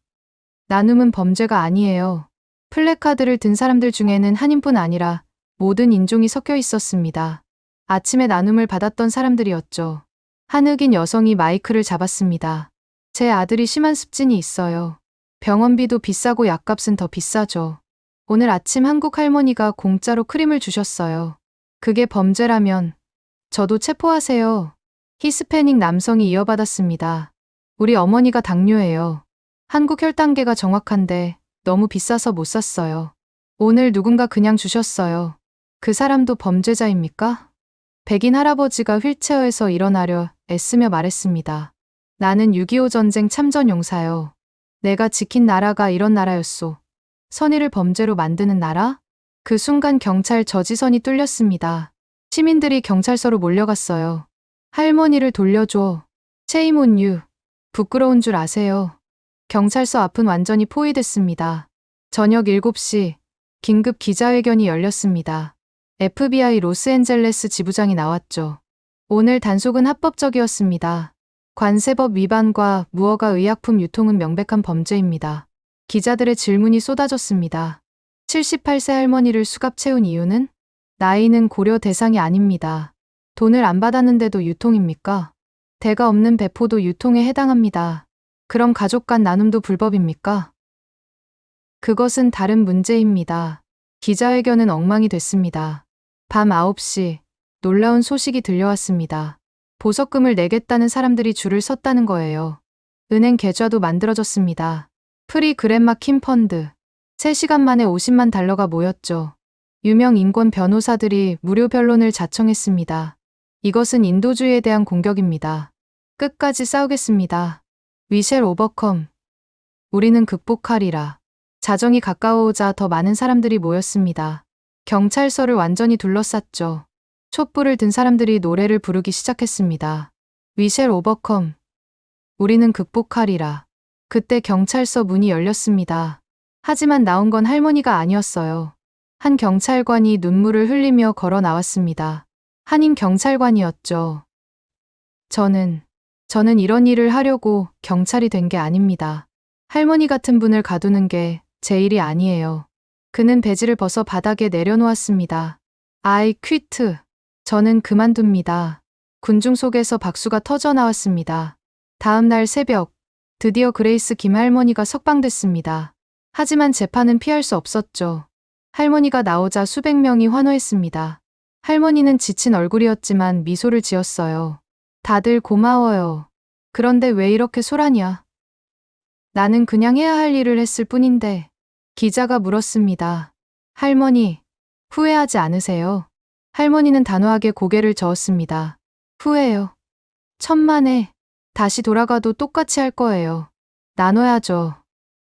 나눔은 범죄가 아니에요. 플래카드를 든 사람들 중에는 한인뿐 아니라 모든 인종이 섞여 있었습니다. 아침에 나눔을 받았던 사람들이었죠. 한흑인 여성이 마이크를 잡았습니다. 제 아들이 심한 습진이 있어요. 병원비도 비싸고 약값은 더 비싸죠. 오늘 아침 한국 할머니가 공짜로 크림을 주셨어요. 그게 범죄라면 저도 체포하세요. 히스패닉 남성이 이어받았습니다. 우리 어머니가 당뇨예요. 한국 혈당계가 정확한데 너무 비싸서 못 샀어요. 오늘 누군가 그냥 주셨어요. 그 사람도 범죄자입니까? 백인 할아버지가 휠체어에서 일어나려 애쓰며 말했습니다. 나는 6.25 전쟁 참전 용사요. 내가 지킨 나라가 이런 나라였소. 선의를 범죄로 만드는 나라? 그 순간 경찰 저지선이 뚫렸습니다. 시민들이 경찰서로 몰려갔어요. 할머니를 돌려줘. Shame on you. 부끄러운 줄 아세요. 경찰서 앞은 완전히 포위됐습니다. 저녁 7시 긴급 기자회견이 열렸습니다. FBI 로스앤젤레스 지부장이 나왔죠. 오늘 단속은 합법적이었습니다. 관세법 위반과 무허가 의약품 유통은 명백한 범죄입니다. 기자들의 질문이 쏟아졌습니다. 78세 할머니를 수갑 채운 이유는? 나이는 고려 대상이 아닙니다. 돈을 안 받았는데도 유통입니까? 대가 없는 배포도 유통에 해당합니다. 그럼 가족 간 나눔도 불법입니까? 그것은 다른 문제입니다. 기자회견은 엉망이 됐습니다. 밤 9시 놀라운 소식이 들려왔습니다. 보석금을 내겠다는 사람들이 줄을 섰다는 거예요. 은행 계좌도 만들어졌습니다. 프리 그랜마 킴 펀드. 3시간 만에 50만 달러가 모였죠. 유명 인권 변호사들이 무료 변론을 자청했습니다. 이것은 인도주의에 대한 공격입니다. 끝까지 싸우겠습니다. We shall overcome. 우리는 극복하리라. 자정이 가까워오자 더 많은 사람들이 모였습니다. 경찰서를 완전히 둘러쌌죠. 촛불을 든 사람들이 노래를 부르기 시작했습니다. We shall overcome. 우리는 극복하리라. 그때 경찰서 문이 열렸습니다. 하지만 나온 건 할머니가 아니었어요. 한 경찰관이 눈물을 흘리며 걸어 나왔습니다. 한인 경찰관이었죠. 저는 이런 일을 하려고 경찰이 된 게 아닙니다. 할머니 같은 분을 가두는 게 제 일이 아니에요. 그는 배지를 벗어 바닥에 내려놓았습니다. I quit. 저는 그만둡니다. 군중 속에서 박수가 터져 나왔습니다. 다음 날 새벽, 드디어 그레이스 김 할머니가 석방됐습니다. 하지만 재판은 피할 수 없었죠. 할머니가 나오자 수백 명이 환호했습니다. 할머니는 지친 얼굴이었지만 미소를 지었어요. 다들 고마워요. 그런데 왜 이렇게 소란이야? 나는 그냥 해야 할 일을 했을 뿐인데. 기자가 물었습니다. 할머니, 후회하지 않으세요? 할머니는 단호하게 고개를 저었습니다. 후회요. 천만에 다시 돌아가도 똑같이 할 거예요. 나눠야죠.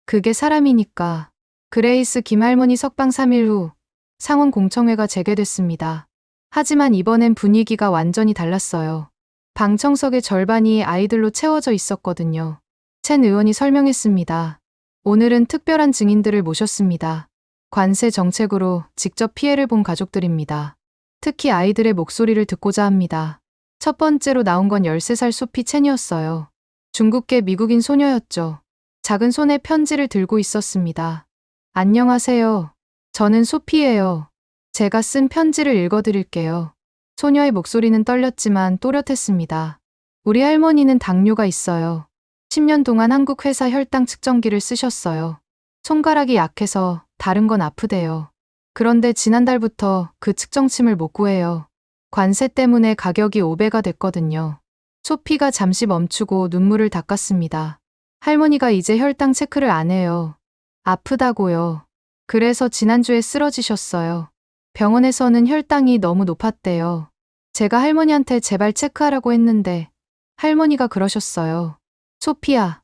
그게 사람이니까. 그레이스 김 할머니 석방 3일 후 상원 공청회가 재개됐습니다. 하지만 이번엔 분위기가 완전히 달랐어요. 방청석의 절반이 아이들로 채워져 있었거든요. 첸 의원이 설명했습니다. 오늘은 특별한 증인들을 모셨습니다. 관세 정책으로 직접 피해를 본 가족들입니다. 특히 아이들의 목소리를 듣고자 합니다. 첫 번째로 나온 건 13살 소피 첸이었어요. 중국계 미국인 소녀였죠. 작은 손에 편지를 들고 있었습니다. 안녕하세요. 저는 소피예요. 제가 쓴 편지를 읽어드릴게요. 소녀의 목소리는 떨렸지만 또렷했습니다. 우리 할머니는 당뇨가 있어요. 10년 동안 한국 회사 혈당 측정기를 쓰셨어요. 손가락이 약해서 다른 건 아프대요. 그런데 지난달부터 그 측정침을 못 구해요. 관세 때문에 가격이 5배가 됐거든요. 소피가 잠시 멈추고 눈물을 닦았습니다. 할머니가 이제 혈당 체크를 안 해요. 아프다고요. 그래서 지난주에 쓰러지셨어요. 병원에서는 혈당이 너무 높았대요. 제가 할머니한테 제발 체크하라고 했는데 할머니가 그러셨어요. 소피야,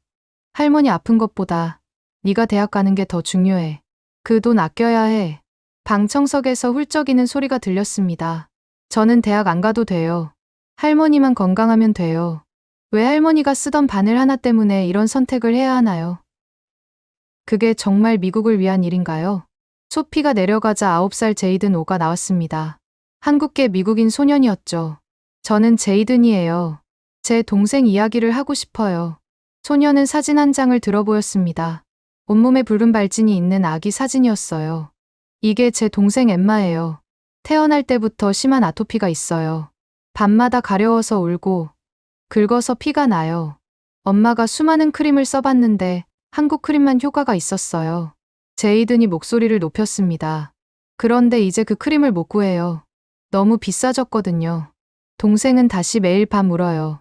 할머니 아픈 것보다 네가 대학 가는 게 더 중요해. 그 돈 아껴야 해. 방청석에서 훌쩍이는 소리가 들렸습니다. 저는 대학 안 가도 돼요. 할머니만 건강하면 돼요. 왜 할머니가 쓰던 바늘 하나 때문에 이런 선택을 해야 하나요? 그게 정말 미국을 위한 일인가요? 소피가 내려가자 9살 제이든 오가 나왔습니다. 한국계 미국인 소년이었죠. 저는 제이든이에요. 제 동생 이야기를 하고 싶어요. 소녀는 사진 한 장을 들어 보였습니다. 온몸에 붉은 발진이 있는 아기 사진이었어요. 이게 제 동생 엠마예요. 태어날 때부터 심한 아토피가 있어요. 밤마다 가려워서 울고 긁어서 피가 나요. 엄마가 수많은 크림을 써봤는데 한국 크림만 효과가 있었어요. 제이든이 목소리를 높였습니다. 그런데 이제 그 크림을 못 구해요. 너무 비싸졌거든요. 동생은 다시 매일 밤 울어요.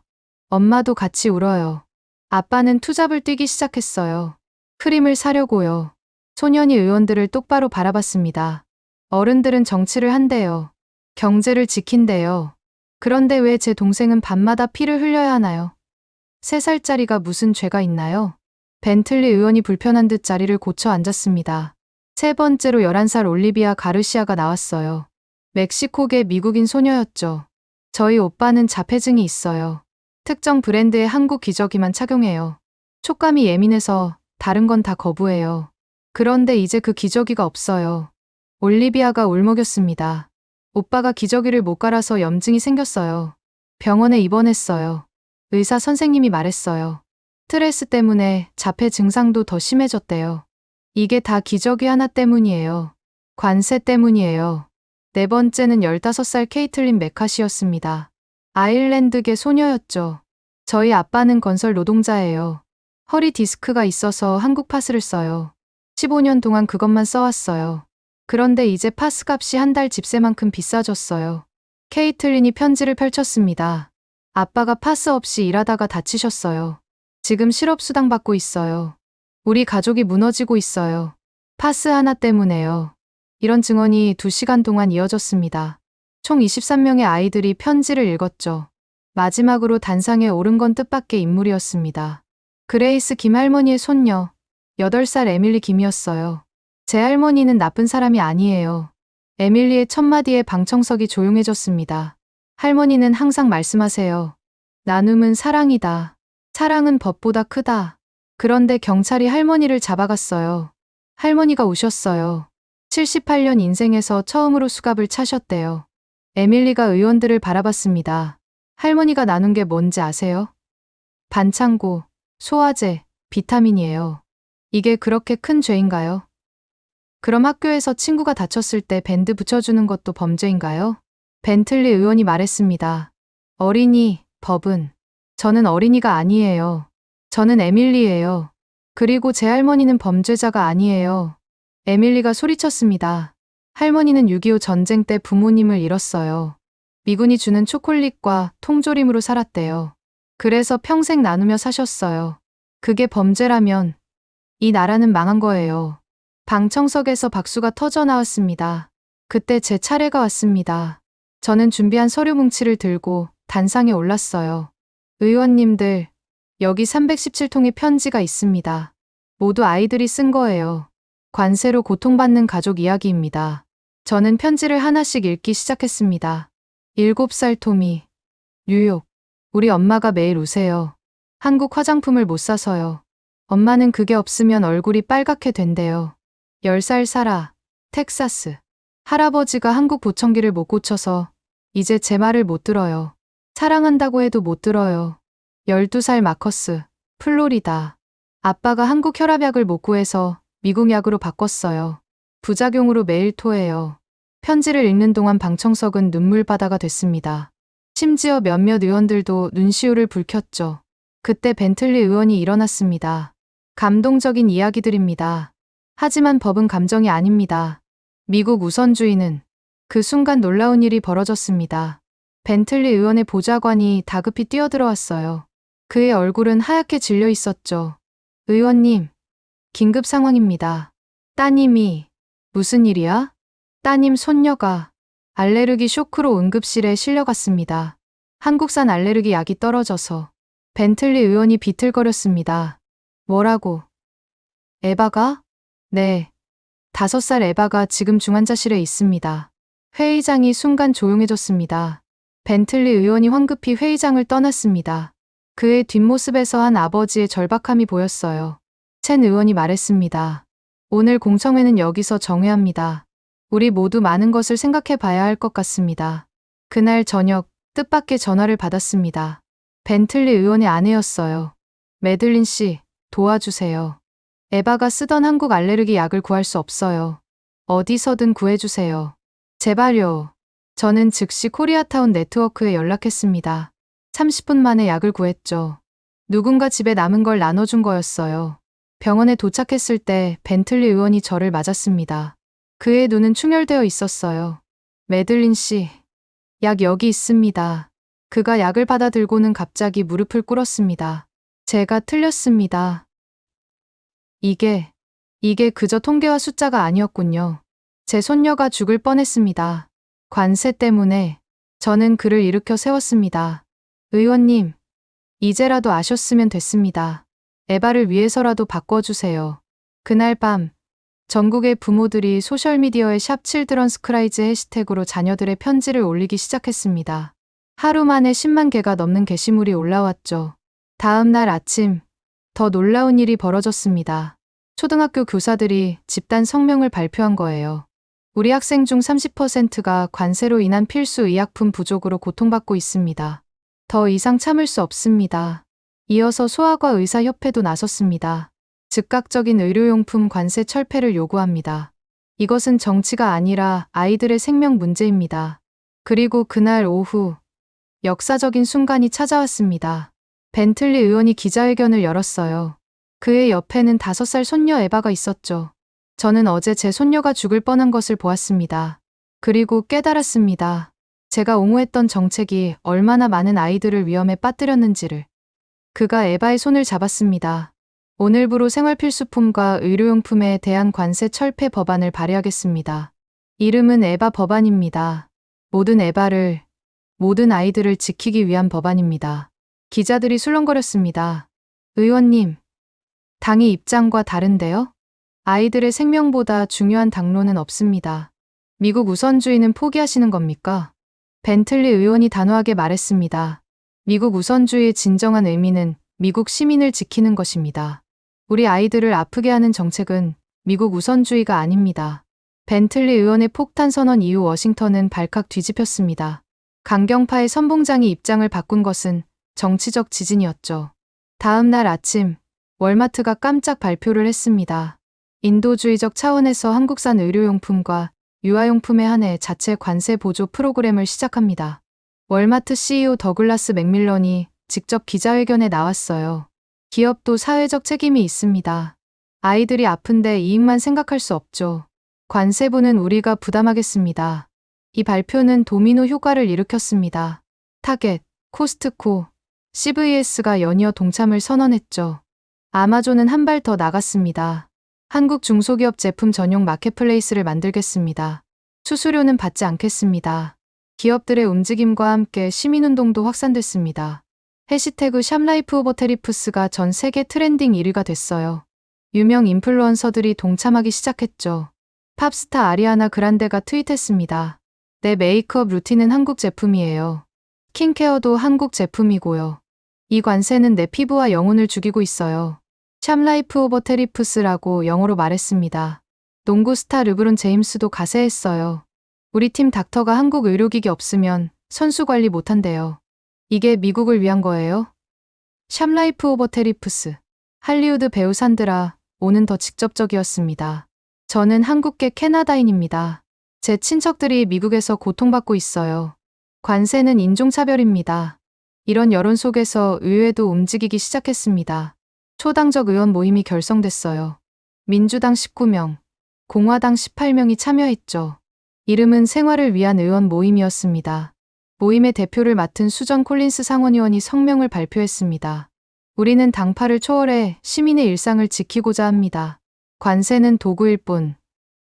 엄마도 같이 울어요. 아빠는 투잡을 뛰기 시작했어요. 크림을 사려고요. 소년이 의원들을 똑바로 바라봤습니다. 어른들은 정치를 한대요. 경제를 지킨대요. 그런데 왜 제 동생은 밤마다 피를 흘려야 하나요? 3살짜리가 무슨 죄가 있나요? 벤틀리 의원이 불편한 듯 자리를 고쳐 앉았습니다. 세 번째로 11살 올리비아 가르시아가 나왔어요. 멕시코계 미국인 소녀였죠. 저희 오빠는 자폐증이 있어요. 특정 브랜드의 한국 기저귀만 착용해요. 촉감이 예민해서 다른 건 다 거부해요. 그런데 이제 그 기저귀가 없어요. 올리비아가 울먹였습니다. 오빠가 기저귀를 못 갈아서 염증이 생겼어요. 병원에 입원했어요. 의사 선생님이 말했어요. 스트레스 때문에 자폐 증상도 더 심해졌대요. 이게 다 기저귀 하나 때문이에요. 관세 때문이에요. 네 번째는 15살 케이틀린 메카시였습니다. 아일랜드계 소녀였죠. 저희 아빠는 건설 노동자예요. 허리 디스크가 있어서 한국 파스를 써요. 15년 동안 그것만 써왔어요. 그런데 이제 파스 값이 한 달 집세만큼 비싸졌어요. 케이틀린이 편지를 펼쳤습니다. 아빠가 파스 없이 일하다가 다치셨어요. 지금 실업수당 받고 있어요. 우리 가족이 무너지고 있어요. 파스 하나 때문에요. 이런 증언이 2시간 동안 이어졌습니다. 총 23명의 아이들이 편지를 읽었죠. 마지막으로 단상에 오른 건 뜻밖의 인물이었습니다. 그레이스 김 할머니의 손녀, 8살 에밀리 김이었어요. 제 할머니는 나쁜 사람이 아니에요. 에밀리의 첫마디에 방청석이 조용해졌습니다. 할머니는 항상 말씀하세요. 나눔은 사랑이다. 사랑은 법보다 크다. 그런데 경찰이 할머니를 잡아갔어요. 할머니가 우셨어요. 78년 인생에서 처음으로 수갑을 차셨대요. 에밀리가 의원들을 바라봤습니다. 할머니가 나눈 게 뭔지 아세요? 반창고, 소화제, 비타민이에요. 이게 그렇게 큰 죄인가요? 그럼 학교에서 친구가 다쳤을 때 밴드 붙여주는 것도 범죄인가요? 벤틀리 의원이 말했습니다. 어린이, 법은. 저는 어린이가 아니에요. 저는 에밀리예요. 그리고 제 할머니는 범죄자가 아니에요. 에밀리가 소리쳤습니다. 할머니는 6.25 전쟁 때 부모님을 잃었어요. 미군이 주는 초콜릿과 통조림으로 살았대요. 그래서 평생 나누며 사셨어요. 그게 범죄라면 이 나라는 망한 거예요. 방청석에서 박수가 터져 나왔습니다. 그때 제 차례가 왔습니다. 저는 준비한 서류 뭉치를 들고 단상에 올랐어요. 의원님들, 여기 317통의 편지가 있습니다. 모두 아이들이 쓴 거예요. 관세로 고통받는 가족 이야기입니다. 저는 편지를 하나씩 읽기 시작했습니다. 7살 토미, 뉴욕. 우리 엄마가 매일 우세요. 한국 화장품을 못 사서요. 엄마는 그게 없으면 얼굴이 빨갛게 된대요. 10살 사라, 텍사스. 할아버지가 한국 보청기를 못 고쳐서 이제 제 말을 못 들어요. 사랑한다고 해도 못 들어요. 12살 마커스, 플로리다. 아빠가 한국 혈압약을 못 구해서 미국 약으로 바꿨어요. 부작용으로 매일 토해요. 편지를 읽는 동안 방청석은 눈물바다가 됐습니다. 심지어 몇몇 의원들도 눈시울을 붉혔죠. 그때 벤틀리 의원이 일어났습니다. 감동적인 이야기들입니다. 하지만 법은 감정이 아닙니다. 미국 우선주의는. 그 순간 놀라운 일이 벌어졌습니다. 벤틀리 의원의 보좌관이 다급히 뛰어들어왔어요. 그의 얼굴은 하얗게 질려 있었죠. 의원님, 긴급 상황입니다. 따님이. 무슨 일이야? 따님 손녀가 알레르기 쇼크로 응급실에 실려갔습니다. 한국산 알레르기 약이 떨어져서. 벤틀리 의원이 비틀거렸습니다. 뭐라고? 에바가? 네. 5살 에바가 지금 중환자실에 있습니다. 회의장이 순간 조용해졌습니다. 벤틀리 의원이 황급히 회의장을 떠났습니다. 그의 뒷모습에서 한 아버지의 절박함이 보였어요. 첸 의원이 말했습니다. 오늘 공청회는 여기서 정회합니다. 우리 모두 많은 것을 생각해 봐야 할 것 같습니다. 그날 저녁 뜻밖의 전화를 받았습니다. 벤틀리 의원의 아내였어요. 매들린 씨, 도와주세요. 에바가 쓰던 한국 알레르기 약을 구할 수 없어요. 어디서든 구해주세요. 제발요. 저는 즉시 코리아타운 네트워크에 연락했습니다. 30분 만에 약을 구했죠. 누군가 집에 남은 걸 나눠준 거였어요. 병원에 도착했을 때 벤틀리 의원이 저를 맞았습니다. 그의 눈은 충혈되어 있었어요. 매들린 씨, 약 여기 있습니다. 그가 약을 받아 들고는 갑자기 무릎을 꿇었습니다. 제가 틀렸습니다. 이게 그저 통계와 숫자가 아니었군요. 제 손녀가 죽을 뻔했습니다. 관세 때문에 저는 그를 일으켜 세웠습니다. 의원님, 이제라도 아셨으면 됐습니다. 에바를 위해서라도 바꿔주세요. 그날 밤, 전국의 부모들이 소셜미디어에 샵 칠드런 스크라이즈 해시태그로 자녀들의 편지를 올리기 시작했습니다. 하루 만에 10만 개가 넘는 게시물이 올라왔죠. 다음 날 아침, 더 놀라운 일이 벌어졌습니다. 초등학교 교사들이 집단 성명을 발표한 거예요. 우리 학생 중 30%가 관세로 인한 필수 의약품 부족으로 고통받고 있습니다. 더 이상 참을 수 없습니다. 이어서 소아과 의사협회도 나섰습니다. 즉각적인 의료용품 관세 철폐를 요구합니다. 이것은 정치가 아니라 아이들의 생명 문제입니다. 그리고 그날 오후, 역사적인 순간이 찾아왔습니다. 벤틀리 의원이 기자회견을 열었어요. 그의 옆에는 5살 손녀 에바가 있었죠. 저는 어제 제 손녀가 죽을 뻔한 것을 보았습니다. 그리고 깨달았습니다. 제가 옹호했던 정책이 얼마나 많은 아이들을 위험에 빠뜨렸는지를. 그가 에바의 손을 잡았습니다. 오늘부로 생활필수품과 의료용품에 대한 관세 철폐 법안을 발의하겠습니다. 이름은 에바 법안입니다. 모든 에바를, 모든 아이들을 지키기 위한 법안입니다. 기자들이 술렁거렸습니다. 의원님, 당의 입장과 다른데요? 아이들의 생명보다 중요한 당론은 없습니다. 미국 우선주의는 포기하시는 겁니까? 벤틀리 의원이 단호하게 말했습니다. 미국 우선주의의 진정한 의미는 미국 시민을 지키는 것입니다. 우리 아이들을 아프게 하는 정책은 미국 우선주의가 아닙니다. 벤틀리 의원의 폭탄 선언 이후 워싱턴은 발칵 뒤집혔습니다. 강경파의 선봉장이 입장을 바꾼 것은 정치적 지진이었죠. 다음 날 아침, 월마트가 깜짝 발표를 했습니다. 인도주의적 차원에서 한국산 의료용품과 유아용품에 한해 자체 관세 보조 프로그램을 시작합니다. 월마트 CEO 더글라스 맥밀런이 직접 기자회견에 나왔어요. 기업도 사회적 책임이 있습니다. 아이들이 아픈데 이익만 생각할 수 없죠. 관세부는 우리가 부담하겠습니다. 이 발표는 도미노 효과를 일으켰습니다. 타겟, 코스트코, CVS가 연이어 동참을 선언했죠. 아마존은 한 발 더 나갔습니다. 한국 중소기업 제품 전용 마켓플레이스를 만들겠습니다. 수수료는 받지 않겠습니다. 기업들의 움직임과 함께 시민운동도 확산됐습니다. 해시태그 샵라이프 오버 테리프스가 전 세계 트렌딩 1위가 됐어요. 유명 인플루언서들이 동참하기 시작했죠. 팝스타 아리아나 그란데가 트윗했습니다. 내 메이크업 루틴은 한국 제품이에요. 스킨케어도 한국 제품이고요. 이 관세는 내 피부와 영혼을 죽이고 있어요. 샵라이프 오버 테리프스라고 영어로 말했습니다. 농구 스타 르브론 제임스도 가세했어요. 우리 팀 닥터가 한국 의료기기 없으면 선수 관리 못한대요. 이게 미국을 위한 거예요? 샵라이프 오버 테리프스. 할리우드 배우 산드라, 오는 더 직접적이었습니다. 저는 한국계 캐나다인입니다. 제 친척들이 미국에서 고통받고 있어요. 관세는 인종차별입니다. 이런 여론 속에서 의회도 움직이기 시작했습니다. 초당적 의원 모임이 결성됐어요. 민주당 19명, 공화당 18명이 참여했죠. 이름은 생활을 위한 의원 모임이었습니다. 모임의 대표를 맡은 수전 콜린스 상원의원이 성명을 발표했습니다. 우리는 당파를 초월해 시민의 일상을 지키고자 합니다. 관세는 도구일 뿐,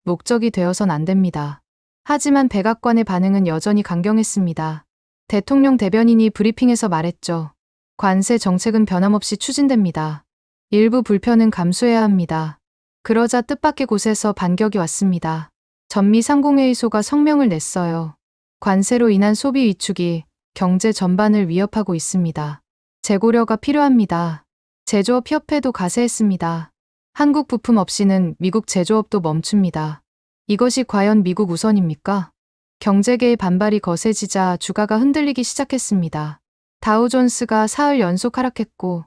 목적이 되어선 안 됩니다. 하지만 백악관의 반응은 여전히 강경했습니다. 대통령 대변인이 브리핑에서 말했죠. 관세 정책은 변함없이 추진됩니다. 일부 불편은 감수해야 합니다. 그러자 뜻밖의 곳에서 반격이 왔습니다. 전미상공회의소가 성명을 냈어요. 관세로 인한 소비 위축이 경제 전반을 위협하고 있습니다. 재고려가 필요합니다. 제조업 협회도 가세했습니다. 한국 부품 없이는 미국 제조업도 멈춥니다. 이것이 과연 미국 우선입니까? 경제계의 반발이 거세지자 주가가 흔들리기 시작했습니다. 다우존스가 사흘 연속 하락했고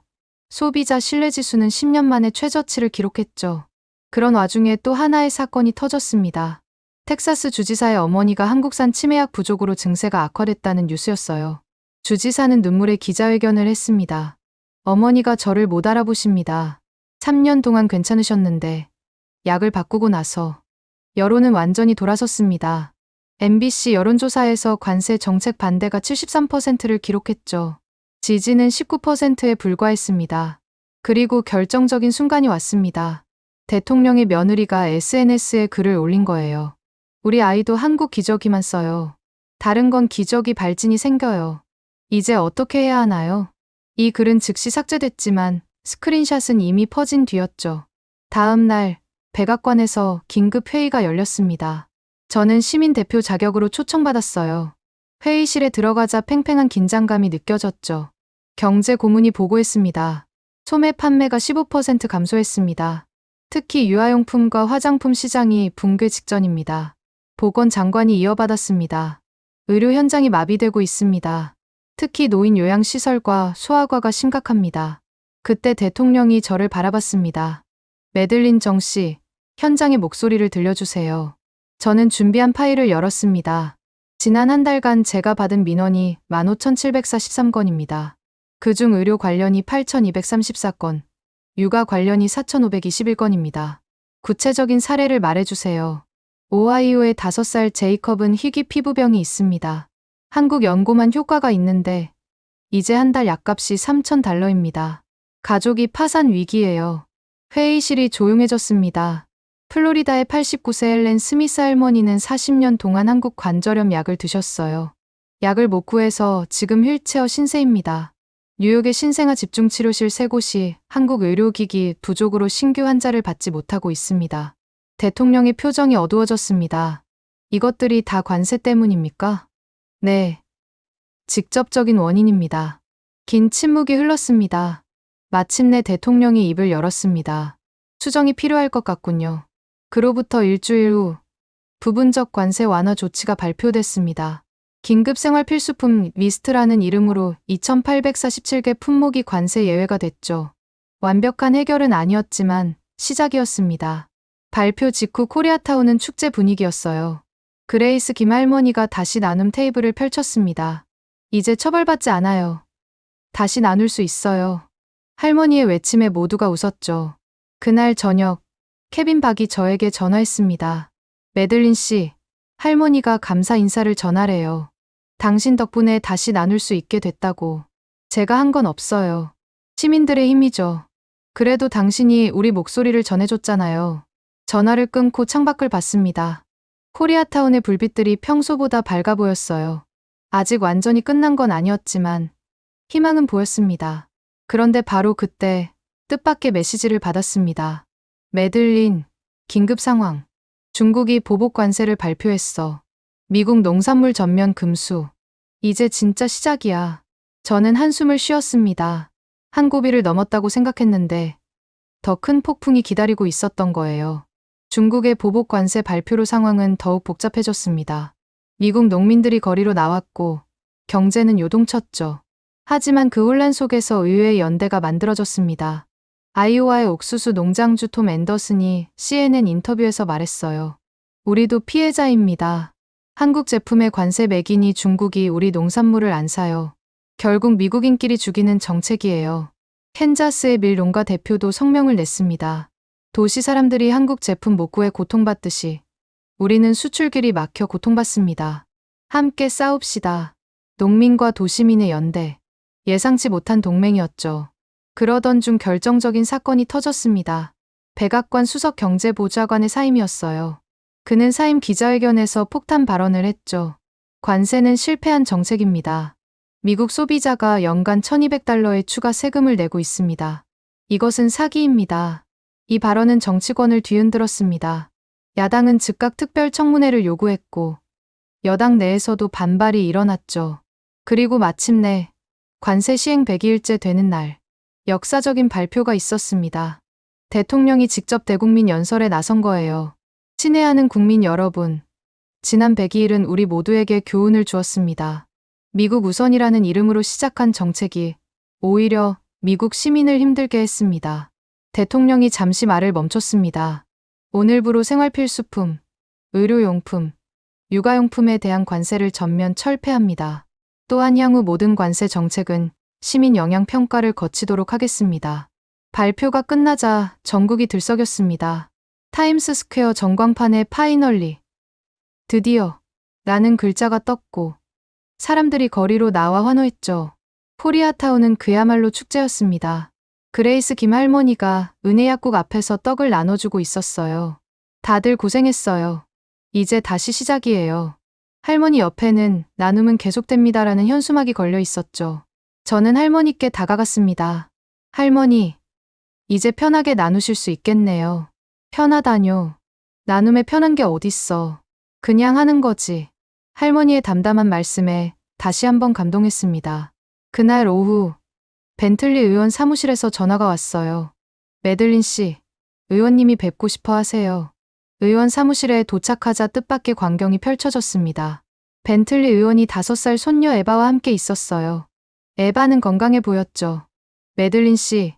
소비자 신뢰지수는 10년 만에 최저치를 기록했죠. 그런 와중에 또 하나의 사건이 터졌습니다. 텍사스 주지사의 어머니가 한국산 치매약 부족으로 증세가 악화됐다는 뉴스였어요. 주지사는 눈물의 기자회견을 했습니다. 어머니가 저를 못 알아보십니다. 3년 동안 괜찮으셨는데 약을 바꾸고 나서 여론은 완전히 돌아섰습니다. MBC 여론조사에서 관세 정책 반대가 73%를 기록했죠. 지지는 19%에 불과했습니다. 그리고 결정적인 순간이 왔습니다. 대통령의 며느리가 SNS에 글을 올린 거예요. 우리 아이도 한국 기저귀만 써요. 다른 건 기저귀 발진이 생겨요. 이제 어떻게 해야 하나요? 이 글은 즉시 삭제됐지만 스크린샷은 이미 퍼진 뒤였죠. 다음 날 백악관에서 긴급 회의가 열렸습니다. 저는 시민 대표 자격으로 초청받았어요. 회의실에 들어가자 팽팽한 긴장감이 느껴졌죠. 경제 고문이 보고했습니다. 소매 판매가 15% 감소했습니다. 특히 유아용품과 화장품 시장이 붕괴 직전입니다. 보건장관이 이어받았습니다. 의료 현장이 마비되고 있습니다. 특히 노인 요양시설과 소아과가 심각합니다. 그때 대통령이 저를 바라봤습니다. 매들린 정 씨, 현장의 목소리를 들려주세요. 저는 준비한 파일을 열었습니다. 지난 한 달간 제가 받은 민원이 15,743건입니다. 그중 의료 관련이 8,234건, 육아 관련이 4,521건입니다. 구체적인 사례를 말해주세요. 오하이오의 5살 제이컵은 희귀 피부병이 있습니다. 한국 연고만 효과가 있는데 이제 한 달 약값이 3,000달러입니다. 가족이 파산 위기예요. 회의실이 조용해졌습니다. 플로리다의 89세 헬렌 스미스 할머니는 40년 동안 한국 관절염 약을 드셨어요. 약을 못 구해서 지금 휠체어 신세입니다. 뉴욕의 신생아 집중치료실 3곳이 한국 의료기기 부족으로 신규 환자를 받지 못하고 있습니다. 대통령의 표정이 어두워졌습니다. 이것들이 다 관세 때문입니까? 네. 직접적인 원인입니다. 긴 침묵이 흘렀습니다. 마침내 대통령이 입을 열었습니다. 수정이 필요할 것 같군요. 그로부터 일주일 후 부분적 관세 완화 조치가 발표됐습니다. 긴급 생활 필수품 리스트라는 이름으로 2,847개 품목이 관세 예외가 됐죠. 완벽한 해결은 아니었지만 시작이었습니다. 발표 직후 코리아타운은 축제 분위기였어요. 그레이스 김 할머니가 다시 나눔 테이블을 펼쳤습니다. 이제 처벌받지 않아요. 다시 나눌 수 있어요. 할머니의 외침에 모두가 웃었죠. 그날 저녁 케빈 박이 저에게 전화했습니다. 매들린 씨, 할머니가 감사 인사를 전하래요. 당신 덕분에 다시 나눌 수 있게 됐다고. 제가 한 건 없어요. 시민들의 힘이죠. 그래도 당신이 우리 목소리를 전해줬잖아요. 전화를 끊고 창밖을 봤습니다. 코리아타운의 불빛들이 평소보다 밝아 보였어요. 아직 완전히 끝난 건 아니었지만 희망은 보였습니다. 그런데 바로 그때 뜻밖의 메시지를 받았습니다. 매들린, 긴급 상황. 중국이 보복 관세를 발표했어. 미국 농산물 전면 금수. 이제 진짜 시작이야. 저는 한숨을 쉬었습니다. 한 고비를 넘었다고 생각했는데 더 큰 폭풍이 기다리고 있었던 거예요. 중국의 보복 관세 발표로 상황은 더욱 복잡해졌습니다. 미국 농민들이 거리로 나왔고 경제는 요동쳤죠. 하지만 그 혼란 속에서 의회의 연대가 만들어졌습니다. 아이오와의 옥수수 농장주 톰 앤더슨이 CNN 인터뷰에서 말했어요. 우리도 피해자입니다. 한국 제품의 관세 매기니 중국이 우리 농산물을 안 사요. 결국 미국인끼리 죽이는 정책이에요. 캔자스의 밀 농가 대표도 성명을 냈습니다. 도시 사람들이 한국 제품 못 구해 고통받듯이 우리는 수출길이 막혀 고통받습니다. 함께 싸웁시다. 농민과 도시민의 연대. 예상치 못한 동맹이었죠. 그러던 중 결정적인 사건이 터졌습니다. 백악관 수석 경제보좌관의 사임이었어요. 그는 사임 기자회견에서 폭탄 발언을 했죠. 관세는 실패한 정책입니다. 미국 소비자가 연간 1,200달러의 추가 세금을 내고 있습니다. 이것은 사기입니다. 이 발언은 정치권을 뒤흔들었습니다. 야당은 즉각 특별청문회를 요구했고 여당 내에서도 반발이 일어났죠. 그리고 마침내 관세 시행 100일째 되는 날 역사적인 발표가 있었습니다. 대통령이 직접 대국민 연설에 나선 거예요. 친애하는 국민 여러분, 지난 102일은 우리 모두에게 교훈을 주었습니다. 미국 우선이라는 이름으로 시작한 정책이 오히려 미국 시민을 힘들게 했습니다. 대통령이 잠시 말을 멈췄습니다. 오늘부로 생활필수품, 의료용품, 육아용품에 대한 관세를 전면 철폐합니다. 또한 향후 모든 관세 정책은 시민 영향 평가를 거치도록 하겠습니다. 발표가 끝나자 전국이 들썩였습니다. 타임스 스퀘어 전광판에 파이널리, 드디어 라는 글자가 떴고 사람들이 거리로 나와 환호했죠. 코리아타운은 그야말로 축제였습니다. 그레이스 김 할머니가 은혜약국 앞에서 떡을 나눠주고 있었어요. 다들 고생했어요. 이제 다시 시작이에요. 할머니 옆에는 나눔은 계속됩니다라는 현수막이 걸려 있었죠. 저는 할머니께 다가갔습니다. 할머니, 이제 편하게 나누실 수 있겠네요. 편하다뇨. 나눔에 편한 게 어딨어. 그냥 하는 거지. 할머니의 담담한 말씀에 다시 한번 감동했습니다. 그날 오후 벤틀리 의원 사무실에서 전화가 왔어요. 매들린 씨, 의원님이 뵙고 싶어 하세요. 의원 사무실에 도착하자 뜻밖의 광경이 펼쳐졌습니다. 벤틀리 의원이 5살 손녀 에바와 함께 있었어요. 에바는 건강해 보였죠. 매들린 씨,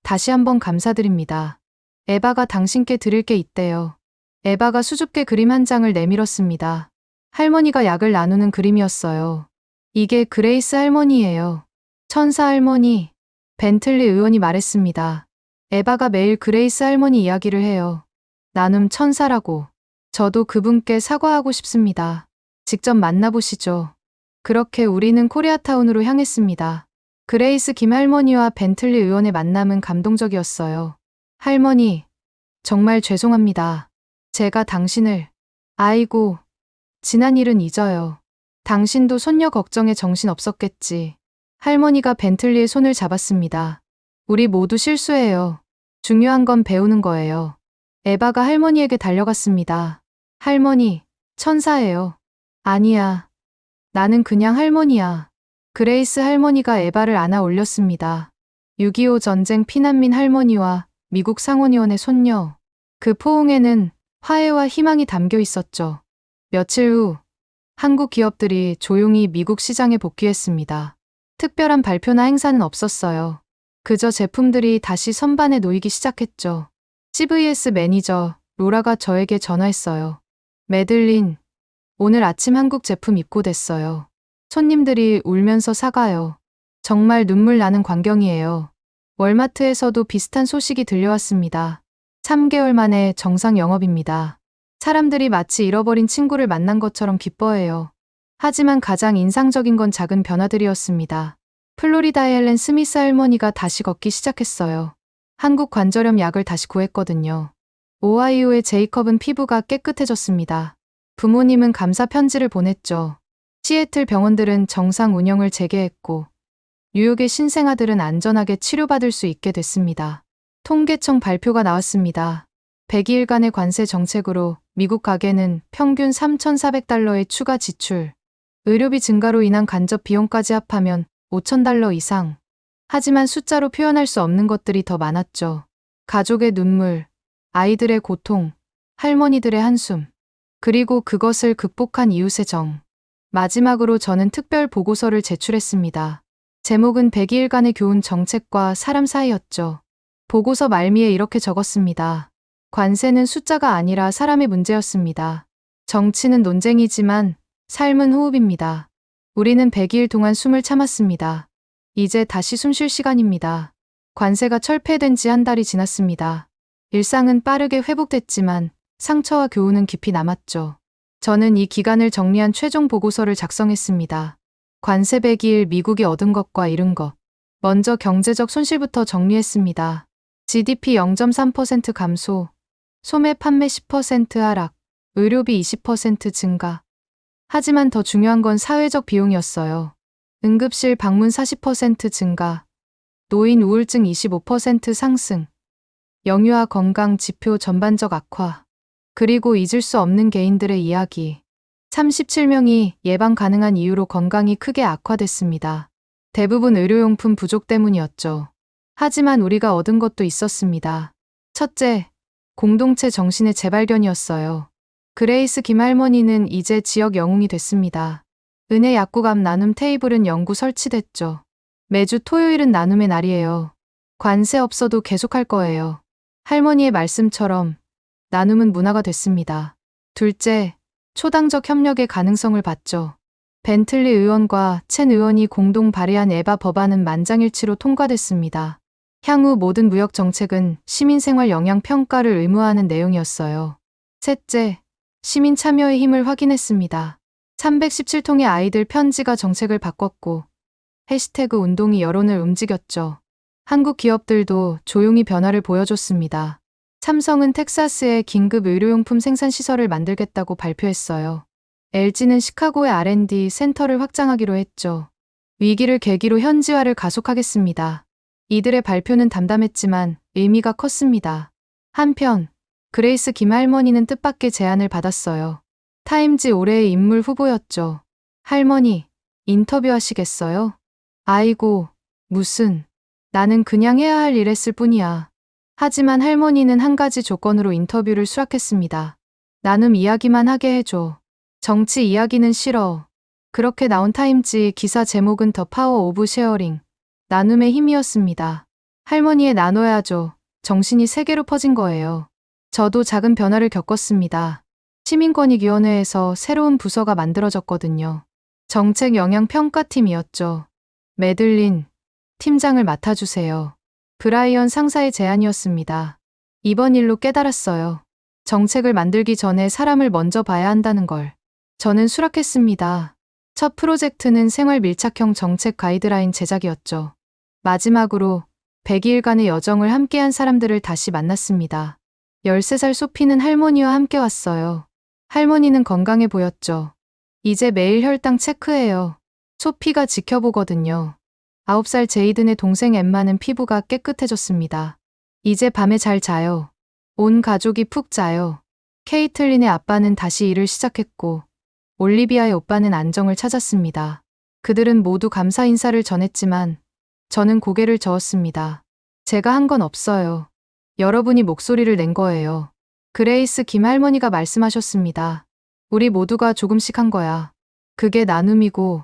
다시 한번 감사드립니다. 에바가 당신께 드릴 게 있대요. 에바가 수줍게 그림 한 장을 내밀었습니다. 할머니가 약을 나누는 그림이었어요. 이게 그레이스 할머니예요. 천사 할머니, 벤틀리 의원이 말했습니다. 에바가 매일 그레이스 할머니 이야기를 해요. 나눔 천사라고. 저도 그분께 사과하고 싶습니다. 직접 만나보시죠. 그렇게 우리는 코리아타운으로 향했습니다. 그레이스 김할머니와 벤틀리 의원의 만남은 감동적이었어요. 할머니, 정말 죄송합니다. 제가 당신을, 아이고, 지난 일은 잊어요. 당신도 손녀 걱정에 정신 없었겠지. 할머니가 벤틀리의 손을 잡았습니다. 우리 모두 실수해요. 중요한 건 배우는 거예요. 에바가 할머니에게 달려갔습니다. 할머니, 천사예요. 아니야. 나는 그냥 할머니야. 그레이스 할머니가 에바를 안아 올렸습니다. 6.25 전쟁 피난민 할머니와 미국 상원의원의 손녀. 그 포옹에는 화해와 희망이 담겨 있었죠. 며칠 후 한국 기업들이 조용히 미국 시장에 복귀했습니다. 특별한 발표나 행사는 없었어요. 그저 제품들이 다시 선반에 놓이기 시작했죠. CVS 매니저 로라가 저에게 전화했어요. 매들린, 오늘 아침 한국 제품 입고됐어요. 손님들이 울면서 사가요. 정말 눈물 나는 광경이에요. 월마트에서도 비슷한 소식이 들려왔습니다. 3개월 만에 정상 영업입니다. 사람들이 마치 잃어버린 친구를 만난 것처럼 기뻐해요. 하지만 가장 인상적인 건 작은 변화들이었습니다. 플로리다의 헬렌 스미스 할머니가 다시 걷기 시작했어요. 한국 관절염 약을 다시 구했거든요. 오하이오의 제이컵은 피부가 깨끗해졌습니다. 부모님은 감사 편지를 보냈죠. 시애틀 병원들은 정상 운영을 재개했고, 뉴욕의 신생아들은 안전하게 치료받을 수 있게 됐습니다. 통계청 발표가 나왔습니다. 102일간의 관세 정책으로 미국 가계는 평균 3,400달러의 추가 지출, 의료비 증가로 인한 간접 비용까지 합하면 5,000달러 이상. 하지만 숫자로 표현할 수 없는 것들이 더 많았죠. 가족의 눈물, 아이들의 고통, 할머니들의 한숨, 그리고 그것을 극복한 이웃의 정. 마지막으로 저는 특별 보고서를 제출했습니다. 제목은 102일간의 교훈 정책과 사람 사이였죠. 보고서 말미에 이렇게 적었습니다. 관세는 숫자가 아니라 사람의 문제였습니다. 정치는 논쟁이지만 삶은 호흡입니다. 우리는 102일 동안 숨을 참았습니다. 이제 다시 숨 쉴 시간입니다. 관세가 철폐된 지 한 달이 지났습니다. 일상은 빠르게 회복됐지만 상처와 교훈은 깊이 남았죠. 저는 이 기간을 정리한 최종 보고서를 작성했습니다. 관세 102일 미국이 얻은 것과 잃은 것. 먼저 경제적 손실부터 정리했습니다. GDP 0.3% 감소, 소매 판매 10% 하락, 의료비 20% 증가. 하지만 더 중요한 건 사회적 비용이었어요. 응급실 방문 40% 증가, 노인 우울증 25% 상승, 영유아 건강 지표 전반적 악화, 그리고 잊을 수 없는 개인들의 이야기. 37명이 예방 가능한 이유로 건강이 크게 악화됐습니다. 대부분 의료용품 부족 때문이었죠. 하지만 우리가 얻은 것도 있었습니다. 첫째, 공동체 정신의 재발견이었어요. 그레이스 김할머니는 이제 지역 영웅이 됐습니다. 은혜 약국앞 나눔 테이블은 영구 설치됐죠. 매주 토요일은 나눔의 날이에요. 관세 없어도 계속할 거예요. 할머니의 말씀처럼 나눔은 문화가 됐습니다. 둘째, 초당적 협력의 가능성을 봤죠. 벤틀리 의원과 첸 의원이 공동 발의한 에바 법안은 만장일치로 통과됐습니다. 향후 모든 무역 정책은 시민생활 영향 평가를 의무화하는 내용이었어요. 셋째, 시민 참여의 힘을 확인했습니다. 317통의 아이들 편지가 정책을 바꿨고 해시태그 운동이 여론을 움직였죠. 한국 기업들도 조용히 변화를 보여줬습니다. 삼성은 텍사스에 긴급 의료용품 생산 시설을 만들겠다고 발표했어요. LG는 시카고의 R&D 센터를 확장하기로 했죠. 위기를 계기로 현지화를 가속하겠습니다. 이들의 발표는 담담했지만 의미가 컸습니다. 한편 그레이스 김 할머니는 뜻밖의 제안을 받았어요. 타임즈 올해의 인물 후보였죠. 할머니, 인터뷰하시겠어요? 아이고, 무슨. 나는 그냥 해야 할 일 했을 뿐이야. 하지만 할머니는 한 가지 조건으로 인터뷰를 수락했습니다. 나눔 이야기만 하게 해줘. 정치 이야기는 싫어. 그렇게 나온 타임지 기사 제목은 더 파워 오브 쉐어링. 나눔의 힘이었습니다. 할머니의 나눠야죠. 정신이 세계로 퍼진 거예요. 저도 작은 변화를 겪었습니다. 시민권익위원회에서 새로운 부서가 만들어졌거든요. 정책 영향 평가팀이었죠. 매들린, 팀장을 맡아주세요. 브라이언 상사의 제안이었습니다. 이번 일로 깨달았어요. 정책을 만들기 전에 사람을 먼저 봐야 한다는 걸. 저는 수락했습니다. 첫 프로젝트는 생활 밀착형 정책 가이드라인 제작이었죠. 마지막으로 102일간의 여정을 함께한 사람들을 다시 만났습니다. 13살 소피는 할머니와 함께 왔어요. 할머니는 건강해 보였죠. 이제 매일 혈당 체크해요. 소피가 지켜보거든요. 9살 제이든의 동생 엠마는 피부가 깨끗해졌습니다. 이제 밤에 잘 자요. 온 가족이 푹 자요. 케이틀린의 아빠는 다시 일을 시작했고 올리비아의 오빠는 안정을 찾았습니다. 그들은 모두 감사 인사를 전했지만 저는 고개를 저었습니다. 제가 한 건 없어요. 여러분이 목소리를 낸 거예요. 그레이스 김 할머니가 말씀하셨습니다. 우리 모두가 조금씩 한 거야. 그게 나눔이고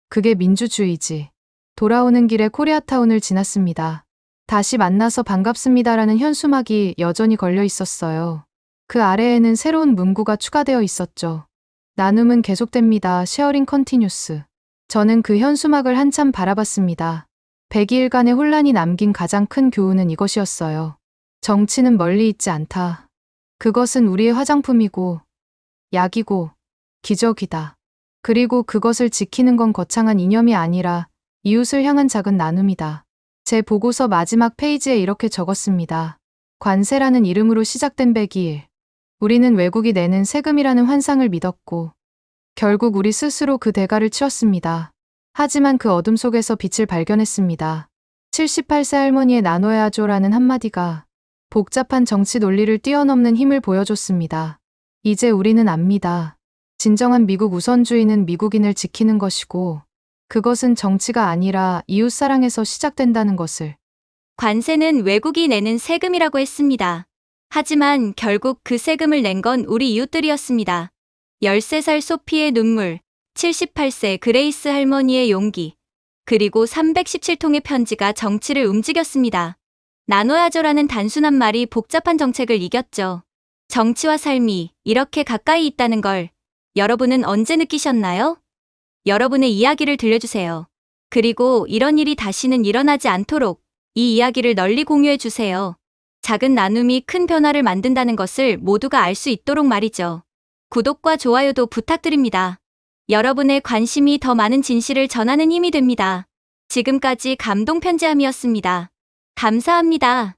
그게 민주주의지. 돌아오는 길에 코리아타운을 지났습니다. 다시 만나서 반갑습니다라는 현수막이 여전히 걸려 있었어요. 그 아래에는 새로운 문구가 추가되어 있었죠. 나눔은 계속됩니다. 쉐어링 컨티뉴스. 저는 그 현수막을 한참 바라봤습니다. 102일간의 혼란이 남긴 가장 큰 교훈은 이것이었어요. 정치는 멀리 있지 않다. 그것은 우리의 화장품이고, 약이고, 기적이다. 그리고 그것을 지키는 건 거창한 이념이 아니라 이웃을 향한 작은 나눔이다. 제 보고서 마지막 페이지에 이렇게 적었습니다. 관세라는 이름으로 시작된 102일. 우리는 외국이 내는 세금이라는 환상을 믿었고, 결국 우리 스스로 그 대가를 치렀습니다. 하지만 그 어둠 속에서 빛을 발견했습니다. 78세 할머니의 나눠야죠라는 한마디가 복잡한 정치 논리를 뛰어넘는 힘을 보여줬습니다. 이제 우리는 압니다. 진정한 미국 우선주의는 미국인을 지키는 것이고, 그것은 정치가 아니라 이웃사랑에서 시작된다는 것을. 관세는 외국이 내는 세금이라고 했습니다. 하지만 결국 그 세금을 낸 건 우리 이웃들이었습니다. 13살 소피의 눈물, 78세 그레이스 할머니의 용기, 그리고 317통의 편지가 정치를 움직였습니다. 나눠야죠라는 단순한 말이 복잡한 정책을 이겼죠. 정치와 삶이 이렇게 가까이 있다는 걸 여러분은 언제 느끼셨나요? 여러분의 이야기를 들려주세요. 그리고 이런 일이 다시는 일어나지 않도록 이 이야기를 널리 공유해 주세요. 작은 나눔이 큰 변화를 만든다는 것을 모두가 알 수 있도록 말이죠. 구독과 좋아요도 부탁드립니다. 여러분의 관심이 더 많은 진실을 전하는 힘이 됩니다. 지금까지 감동편지함이었습니다. 감사합니다.